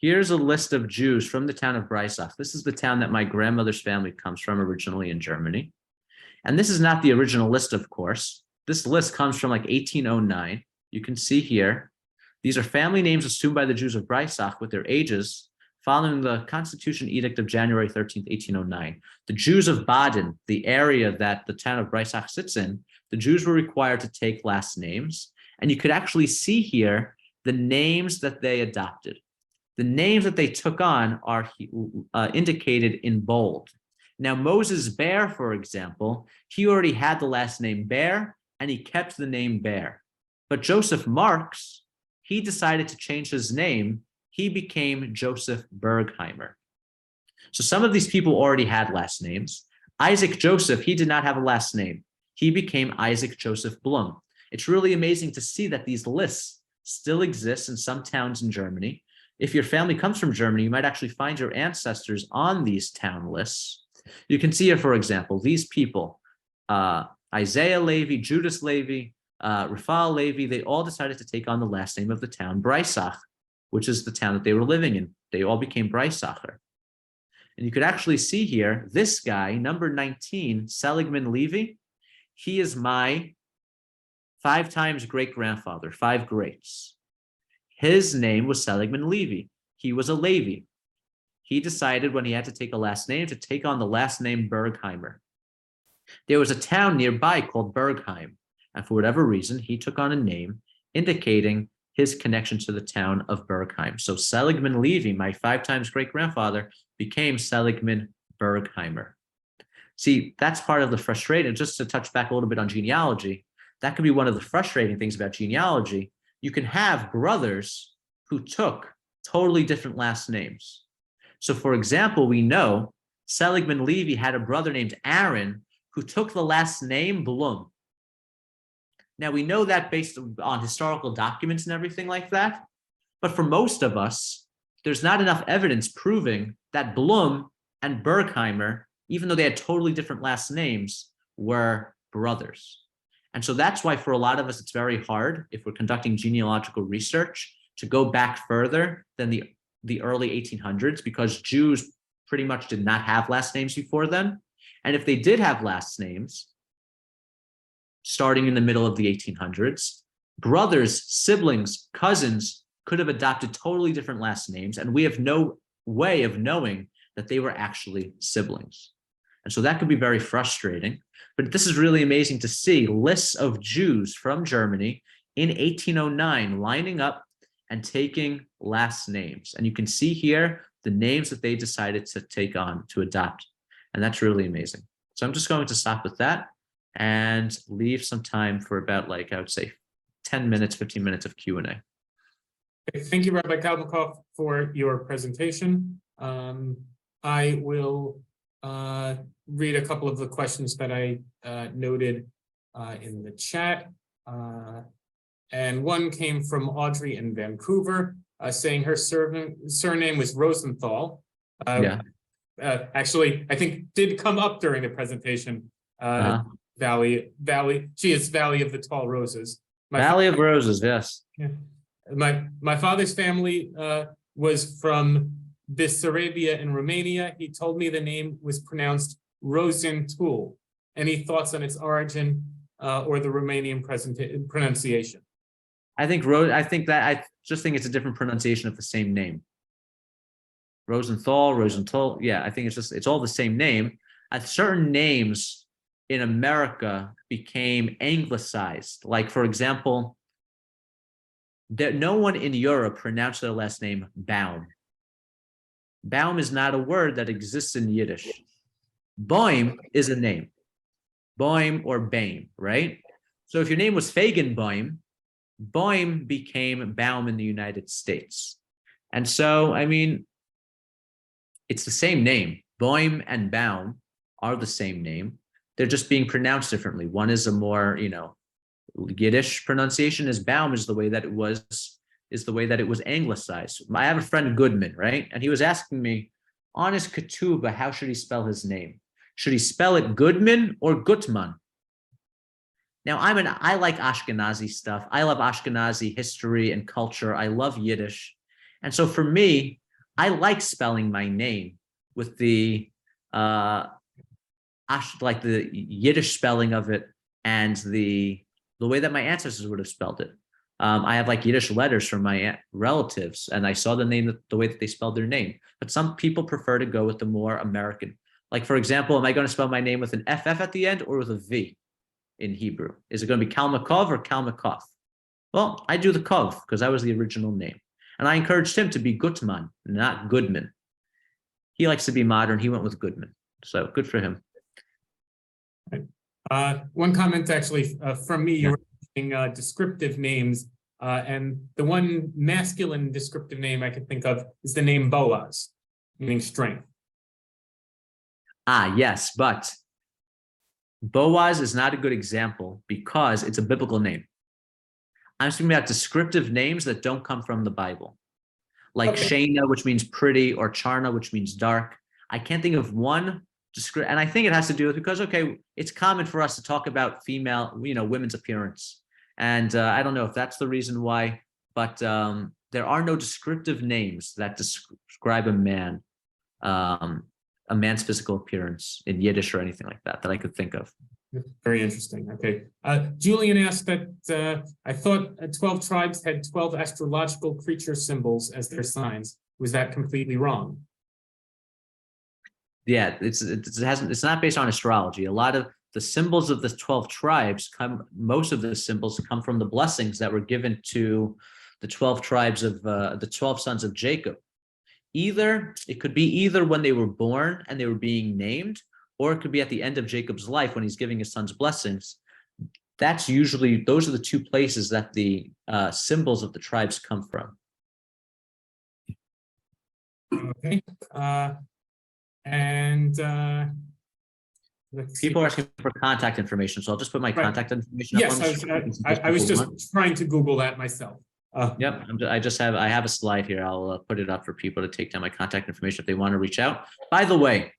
Here's a list of Jews from the town of Breisach. This is the town that my grandmother's family comes from originally in Germany. And this is not the original list, of course. This list comes from like 1809. You can see here, these are family names assumed by the Jews of Breisach with their ages following the Constitution Edict of January 13th, 1809. The Jews of Baden, the area that the town of Breisach sits in, the Jews were required to take last names. And you could actually see here the names that they adopted. The names that they took on are indicated in bold. Now, Moses Bear, for example, he already had the last name Bear, and he kept the name Bear. But Joseph Marks, he decided to change his name. He became Joseph Bergheimer. So some of these people already had last names. Isaac Joseph, he did not have a last name. He became Isaac Joseph Blum. It's really amazing to see that these lists still exist in some towns in Germany. If your family comes from Germany, you might actually find your ancestors on these town lists. You can see here, for example, these people, Isaiah Levy, Judas Levy, Raphael Levy, they all decided to take on the last name of the town, Breisach, which is the town that they were living in. They all became Breisacher. And you could actually see here, this guy, number 19, Seligman Levy, he is my 5 times great-grandfather, 5 greats. His name was Seligman Levy. He was a Levy. He decided when he had to take a last name to take on the last name Bergheimer. There was a town nearby called Bergheim, and for whatever reason, he took on a name indicating his connection to the town of Bergheim. So Seligman Levy, my 5 times great-grandfather, became Seligman Bergheimer. See, that's part of the frustrating, just to touch back a little bit on genealogy, that could be one of the frustrating things about genealogy. You can have brothers who took totally different last names. So for example, we know Seligman Levy had a brother named Aaron who took the last name Blum. Now we know that based on historical documents and everything like that, but for most of us, there's not enough evidence proving that Blum and Bergheimer, even though they had totally different last names, were brothers. And so that's why for a lot of us, it's very hard if we're conducting genealogical research to go back further than the early 1800s, because Jews pretty much did not have last names before then. And if they did have last names, starting in the middle of the 1800s, brothers, siblings, cousins could have adopted totally different last names, and we have no way of knowing that they were actually siblings. And so that could be very frustrating. But this is really amazing to see lists of Jews from Germany in 1809 lining up and taking last names. And you can see here the names that they decided to take on, to adopt. And that's really amazing. So I'm just going to stop with that and leave some time for about, like, I would say 10 minutes, 15 minutes of Q&A. Thank you, Rabbi Kalmikoff, for your presentation. I will read a couple of the questions that I noted in the chat. And one came from Audrey in Vancouver, saying her surname was Rosenthal. Yeah. Actually, I think did come up during the presentation. Valley. She is Valley of the Tall Roses. Valley of Roses, yes. Yeah. My father's family was from Bessarabia in Romania. He told me the name was pronounced Rosentul. Any thoughts on its origin or the Romanian pronunciation? I think I just think it's a different pronunciation of the same name. Rosenthal. Yeah, I think it's all the same name. Certain names in America became anglicized. Like, for example, no one in Europe pronounced their last name Baum. Baum is not a word that exists in Yiddish. Boim is a name. Boim or Baim, right? So if your name was Feigenbaum, Boim became Baum in the United States. And so, I mean, it's the same name. Boim and Baum are the same name. They're just being pronounced differently. One is a more, Yiddish pronunciation, is Baum is the way that it was anglicized. I have a friend Goodman, right? And he was asking me on his ketubah, how should he spell his name? Should he spell it Goodman or Gutman? Now I like Ashkenazi stuff. I love Ashkenazi history and culture. I love Yiddish. And so for me, I like spelling my name with the like the Yiddish spelling of it and the way that my ancestors would have spelled it. I have like Yiddish letters from my relatives, and I saw the name, the way that they spelled their name. But some people prefer to go with the more American. Like, for example, am I going to spell my name with an FF at the end or with a V in Hebrew? Is it going to be Kalmikov or Kalmikoff? Well, I do the Kov because that was the original name. And I encouraged him to be Gutman, not Goodman. He likes to be modern. He went with Goodman. So good for him. One comment actually from me, Yeah. you're using descriptive names, and the one masculine descriptive name I can think of is the name Boaz, meaning strength. Yes, but Boaz is not a good example because it's a biblical name. I'm speaking about descriptive names that don't come from the Bible, like Shana, which means pretty, or Charna, which means dark. I can't think of one descriptive, and I think it has to do with because, okay, it's common for us to talk about female, women's appearance. And I don't know if that's the reason why, but there are no descriptive names that describe a man's physical appearance in Yiddish or anything like that I could think of. Very interesting. Okay. Julian asked that I thought 12 tribes had 12 astrological creature symbols as their signs. Was that completely wrong? Yeah, it's not based on astrology. A lot of the symbols of the 12 tribes most of the symbols come from the blessings that were given to the 12 tribes of the 12 sons of Jacob. It could be either when they were born and they were being named, or it could be at the end of Jacob's life when he's giving his sons blessings. Those are the two places that the symbols of the tribes come from. Okay. People are asking for contact information, so I'll just put my contact information up on the screen. I was just trying to Google that myself. Yep, I have a slide here. I'll put it up for people to take down my contact information if they want to reach out. By the way,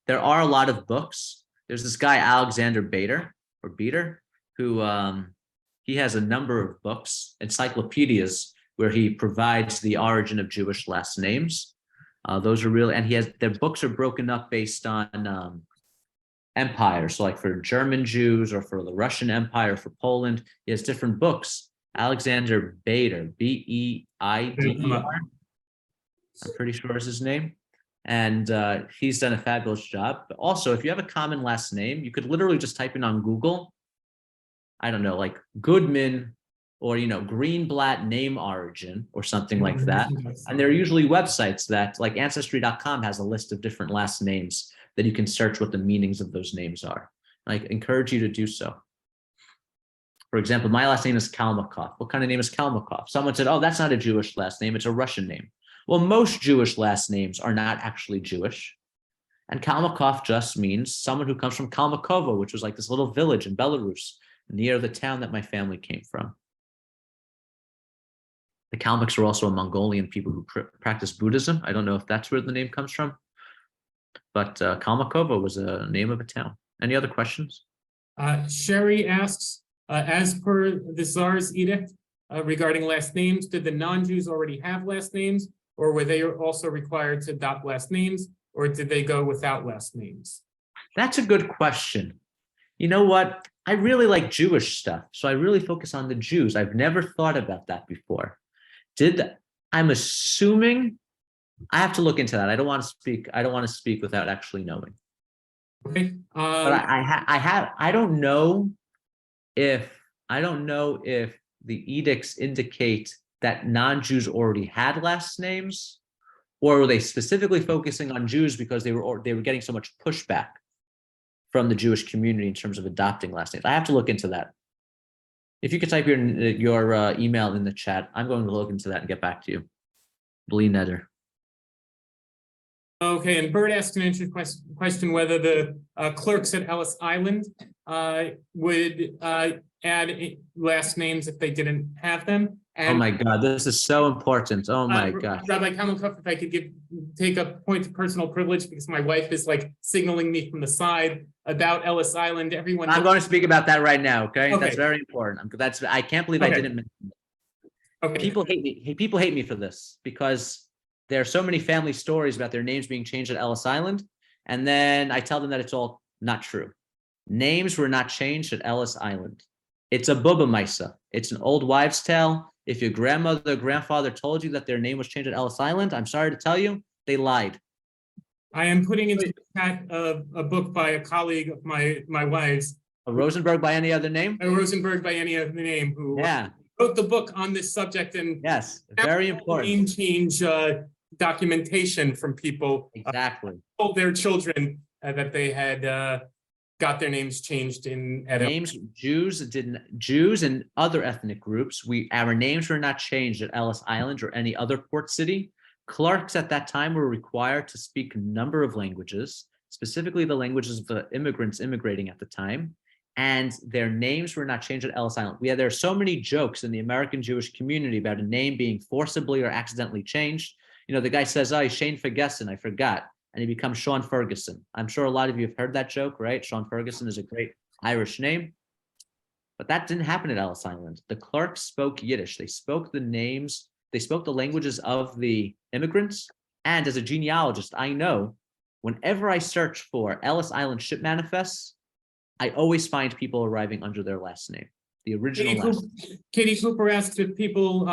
there are a lot of books. There's this guy, Alexander Bader, who he has a number of books, encyclopedias, where he provides the origin of Jewish last names. Those are real, and their books are broken up based on empire. So like for German Jews or for the Russian Empire, for Poland, he has different books. Alexander Bader, Beider, I'm pretty sure is his name. And he's done a fabulous job. But also, if you have a common last name, you could literally just type in on Google, I don't know, like Goodman or, Greenblatt name origin or something like that. And there are usually websites that, like Ancestry.com has a list of different last names that you can search what the meanings of those names are. I encourage you to do so. For example, my last name is Kalmikoff. What kind of name is Kalmikoff? Someone said, oh, that's not a Jewish last name. It's a Russian name. Well, most Jewish last names are not actually Jewish. And Kalmikoff just means someone who comes from Kalmikovo, which was like this little village in Belarus, near the town that my family came from. The Kalmyks are also a Mongolian people who practice Buddhism. I don't know if that's where the name comes from, but Kalmikovo was a name of a town. Any other questions? Sherry asks, as per the Tsar's edict regarding last names, did the non-Jews already have last names, or were they also required to adopt last names, or did they go without last names? That's a good question. You know what? I really like Jewish stuff, so I really focus on the Jews. I've never thought about that before. I'm assuming, I have to look into that. I don't want to speak without actually knowing. Okay. But I don't know if the edicts indicate that non-Jews already had last names, or were they specifically focusing on Jews because they were getting so much pushback from the Jewish community in terms of adopting last names? I have to look into that. If you could type your email in the chat, I'm going to look into that and get back to you. Blee Nether. Okay, and Bert asked an interesting question whether the clerks at Ellis Island would add last names if they didn't have them. And, oh my God, this is so important. Oh my gosh. Rabbi Kalmikoff, if I could take a point of personal privilege, because my wife is like signaling me from the side about Ellis Island. Everyone. I'm going to speak about that right now. Okay, okay. That's very important. I can't believe okay. I didn't mention it. Okay. People hate me. People hate me for this because there are so many family stories about their names being changed at Ellis Island, and then I tell them that it's all not true. Names were not changed at Ellis Island. It's a Bubba Misa. It's an old wives' tale. If your grandmother or grandfather told you that their name was changed at Ellis Island, I'm sorry to tell you, they lied. I am putting into the chat a book by a colleague of my wife's. A Rosenberg by any other name? A Rosenberg by any other name, who wrote the book on this subject. And yes, very important. Name change documentation from people. Exactly. Told their children that they had got their names changed in names. Jews and other ethnic groups. Our names were not changed at Ellis Island or any other port city. Clerks at that time were required to speak a number of languages, specifically the languages of the immigrants immigrating at the time, and their names were not changed at Ellis Island. There are so many jokes in the American Jewish community about a name being forcibly or accidentally changed. You know, the guy says, "Oh, Shane Ferguson, I forgot," and he becomes Sean Ferguson. I'm sure a lot of you have heard that joke, right? Sean Ferguson is a great Irish name. But that didn't happen at Ellis Island. The clerks spoke Yiddish. They spoke the names, they spoke the languages of the immigrants. And as a genealogist, I know whenever I search for Ellis Island ship manifests, I always find people arriving under their last name, the original last name. Katie Cooper asked if people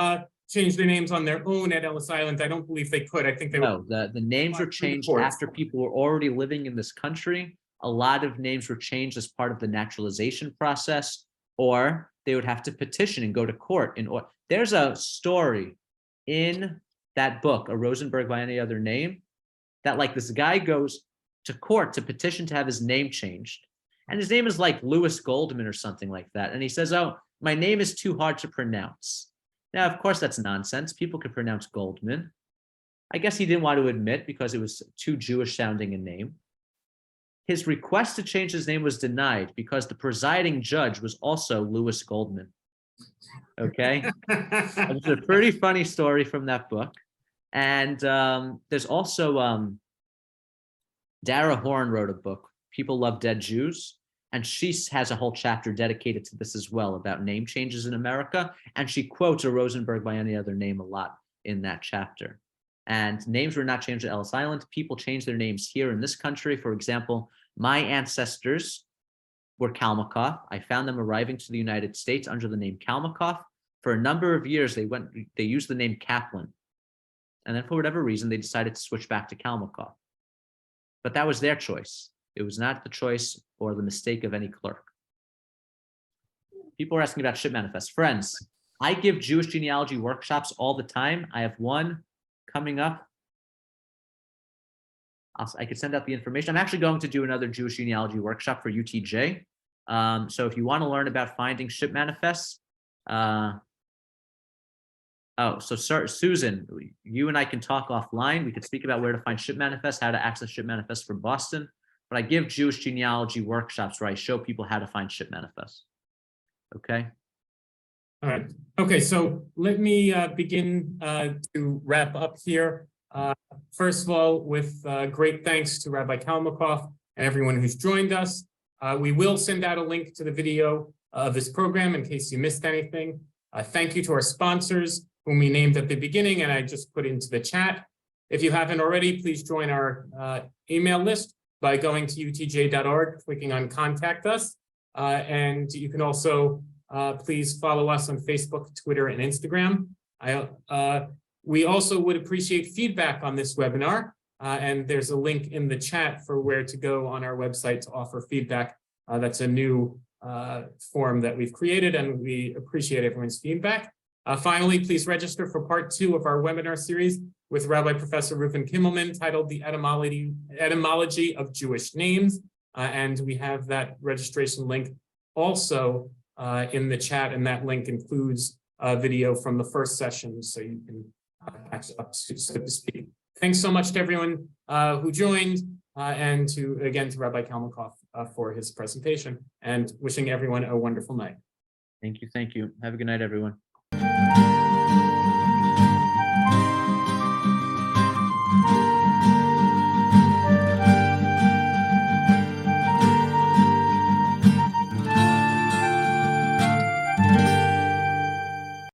change their names on their own at Ellis Island. I don't believe they could. I think they no, the names were changed after people were already living in this country. A lot of names were changed as part of the naturalization process, or they would have to petition and go to court. There's a story in that book, A Rosenberg by Any Other Name, that like this guy goes to court to petition to have his name changed. And his name is like Louis Goldman or something like that. And he says, "Oh, my name is too hard to pronounce." Now, of course, that's nonsense. People could pronounce Goldman. I guess he didn't want to admit because it was too Jewish sounding a name. His request to change his name was denied because the presiding judge was also Louis Goldman. Okay? It's a pretty funny story from that book. And there's also Dara Horn wrote a book, People Love Dead Jews. And she has a whole chapter dedicated to this as well, about name changes in America. And she quotes a Rosenberg by Any Other Name a lot in that chapter. And names were not changed at Ellis Island. People changed their names here in this country. For example, my ancestors were Kalmikoff. I found them arriving to the United States under the name Kalmikoff. For a number of years, they used the name Kaplan. And then for whatever reason, they decided to switch back to Kalmikoff. But that was their choice. It was not the choice or the mistake of any clerk. People are asking about ship manifests. Friends, I give Jewish genealogy workshops all the time. I have one coming up. I could send out the information. I'm actually going to do another Jewish genealogy workshop for UTJ So if you want to learn about finding ship manifests, Susan, you and I can talk offline. We could speak about where to find ship manifests, how to access ship manifests from Boston. But I give Jewish genealogy workshops where I show people how to find ship manifests. Okay. All right. Okay, so let me begin to wrap up here. First of all, with great thanks to Rabbi Kalmikoff and everyone who's joined us. We will send out a link to the video of this program in case you missed anything. Thank you to our sponsors, whom we named at the beginning and I just put into the chat. If you haven't already, please join our email list by going to utj.org, clicking on Contact Us. And you can also please follow us on Facebook, Twitter, and Instagram. We also would appreciate feedback on this webinar. And there's a link in the chat for where to go on our website to offer feedback. That's a new form that we've created, and we appreciate everyone's feedback. Finally, please register for part 2 of our webinar series with Rabbi Professor Reuven Kimmelman, titled The Etymology of Jewish Names. And we have that registration link also in the chat, and that link includes a video from the first session, so you can catch up, so to speak. Thanks so much to everyone who joined, and again to Rabbi Kalmikoff for his presentation, and wishing everyone a wonderful night. Thank you. Thank you. Have a good night, everyone.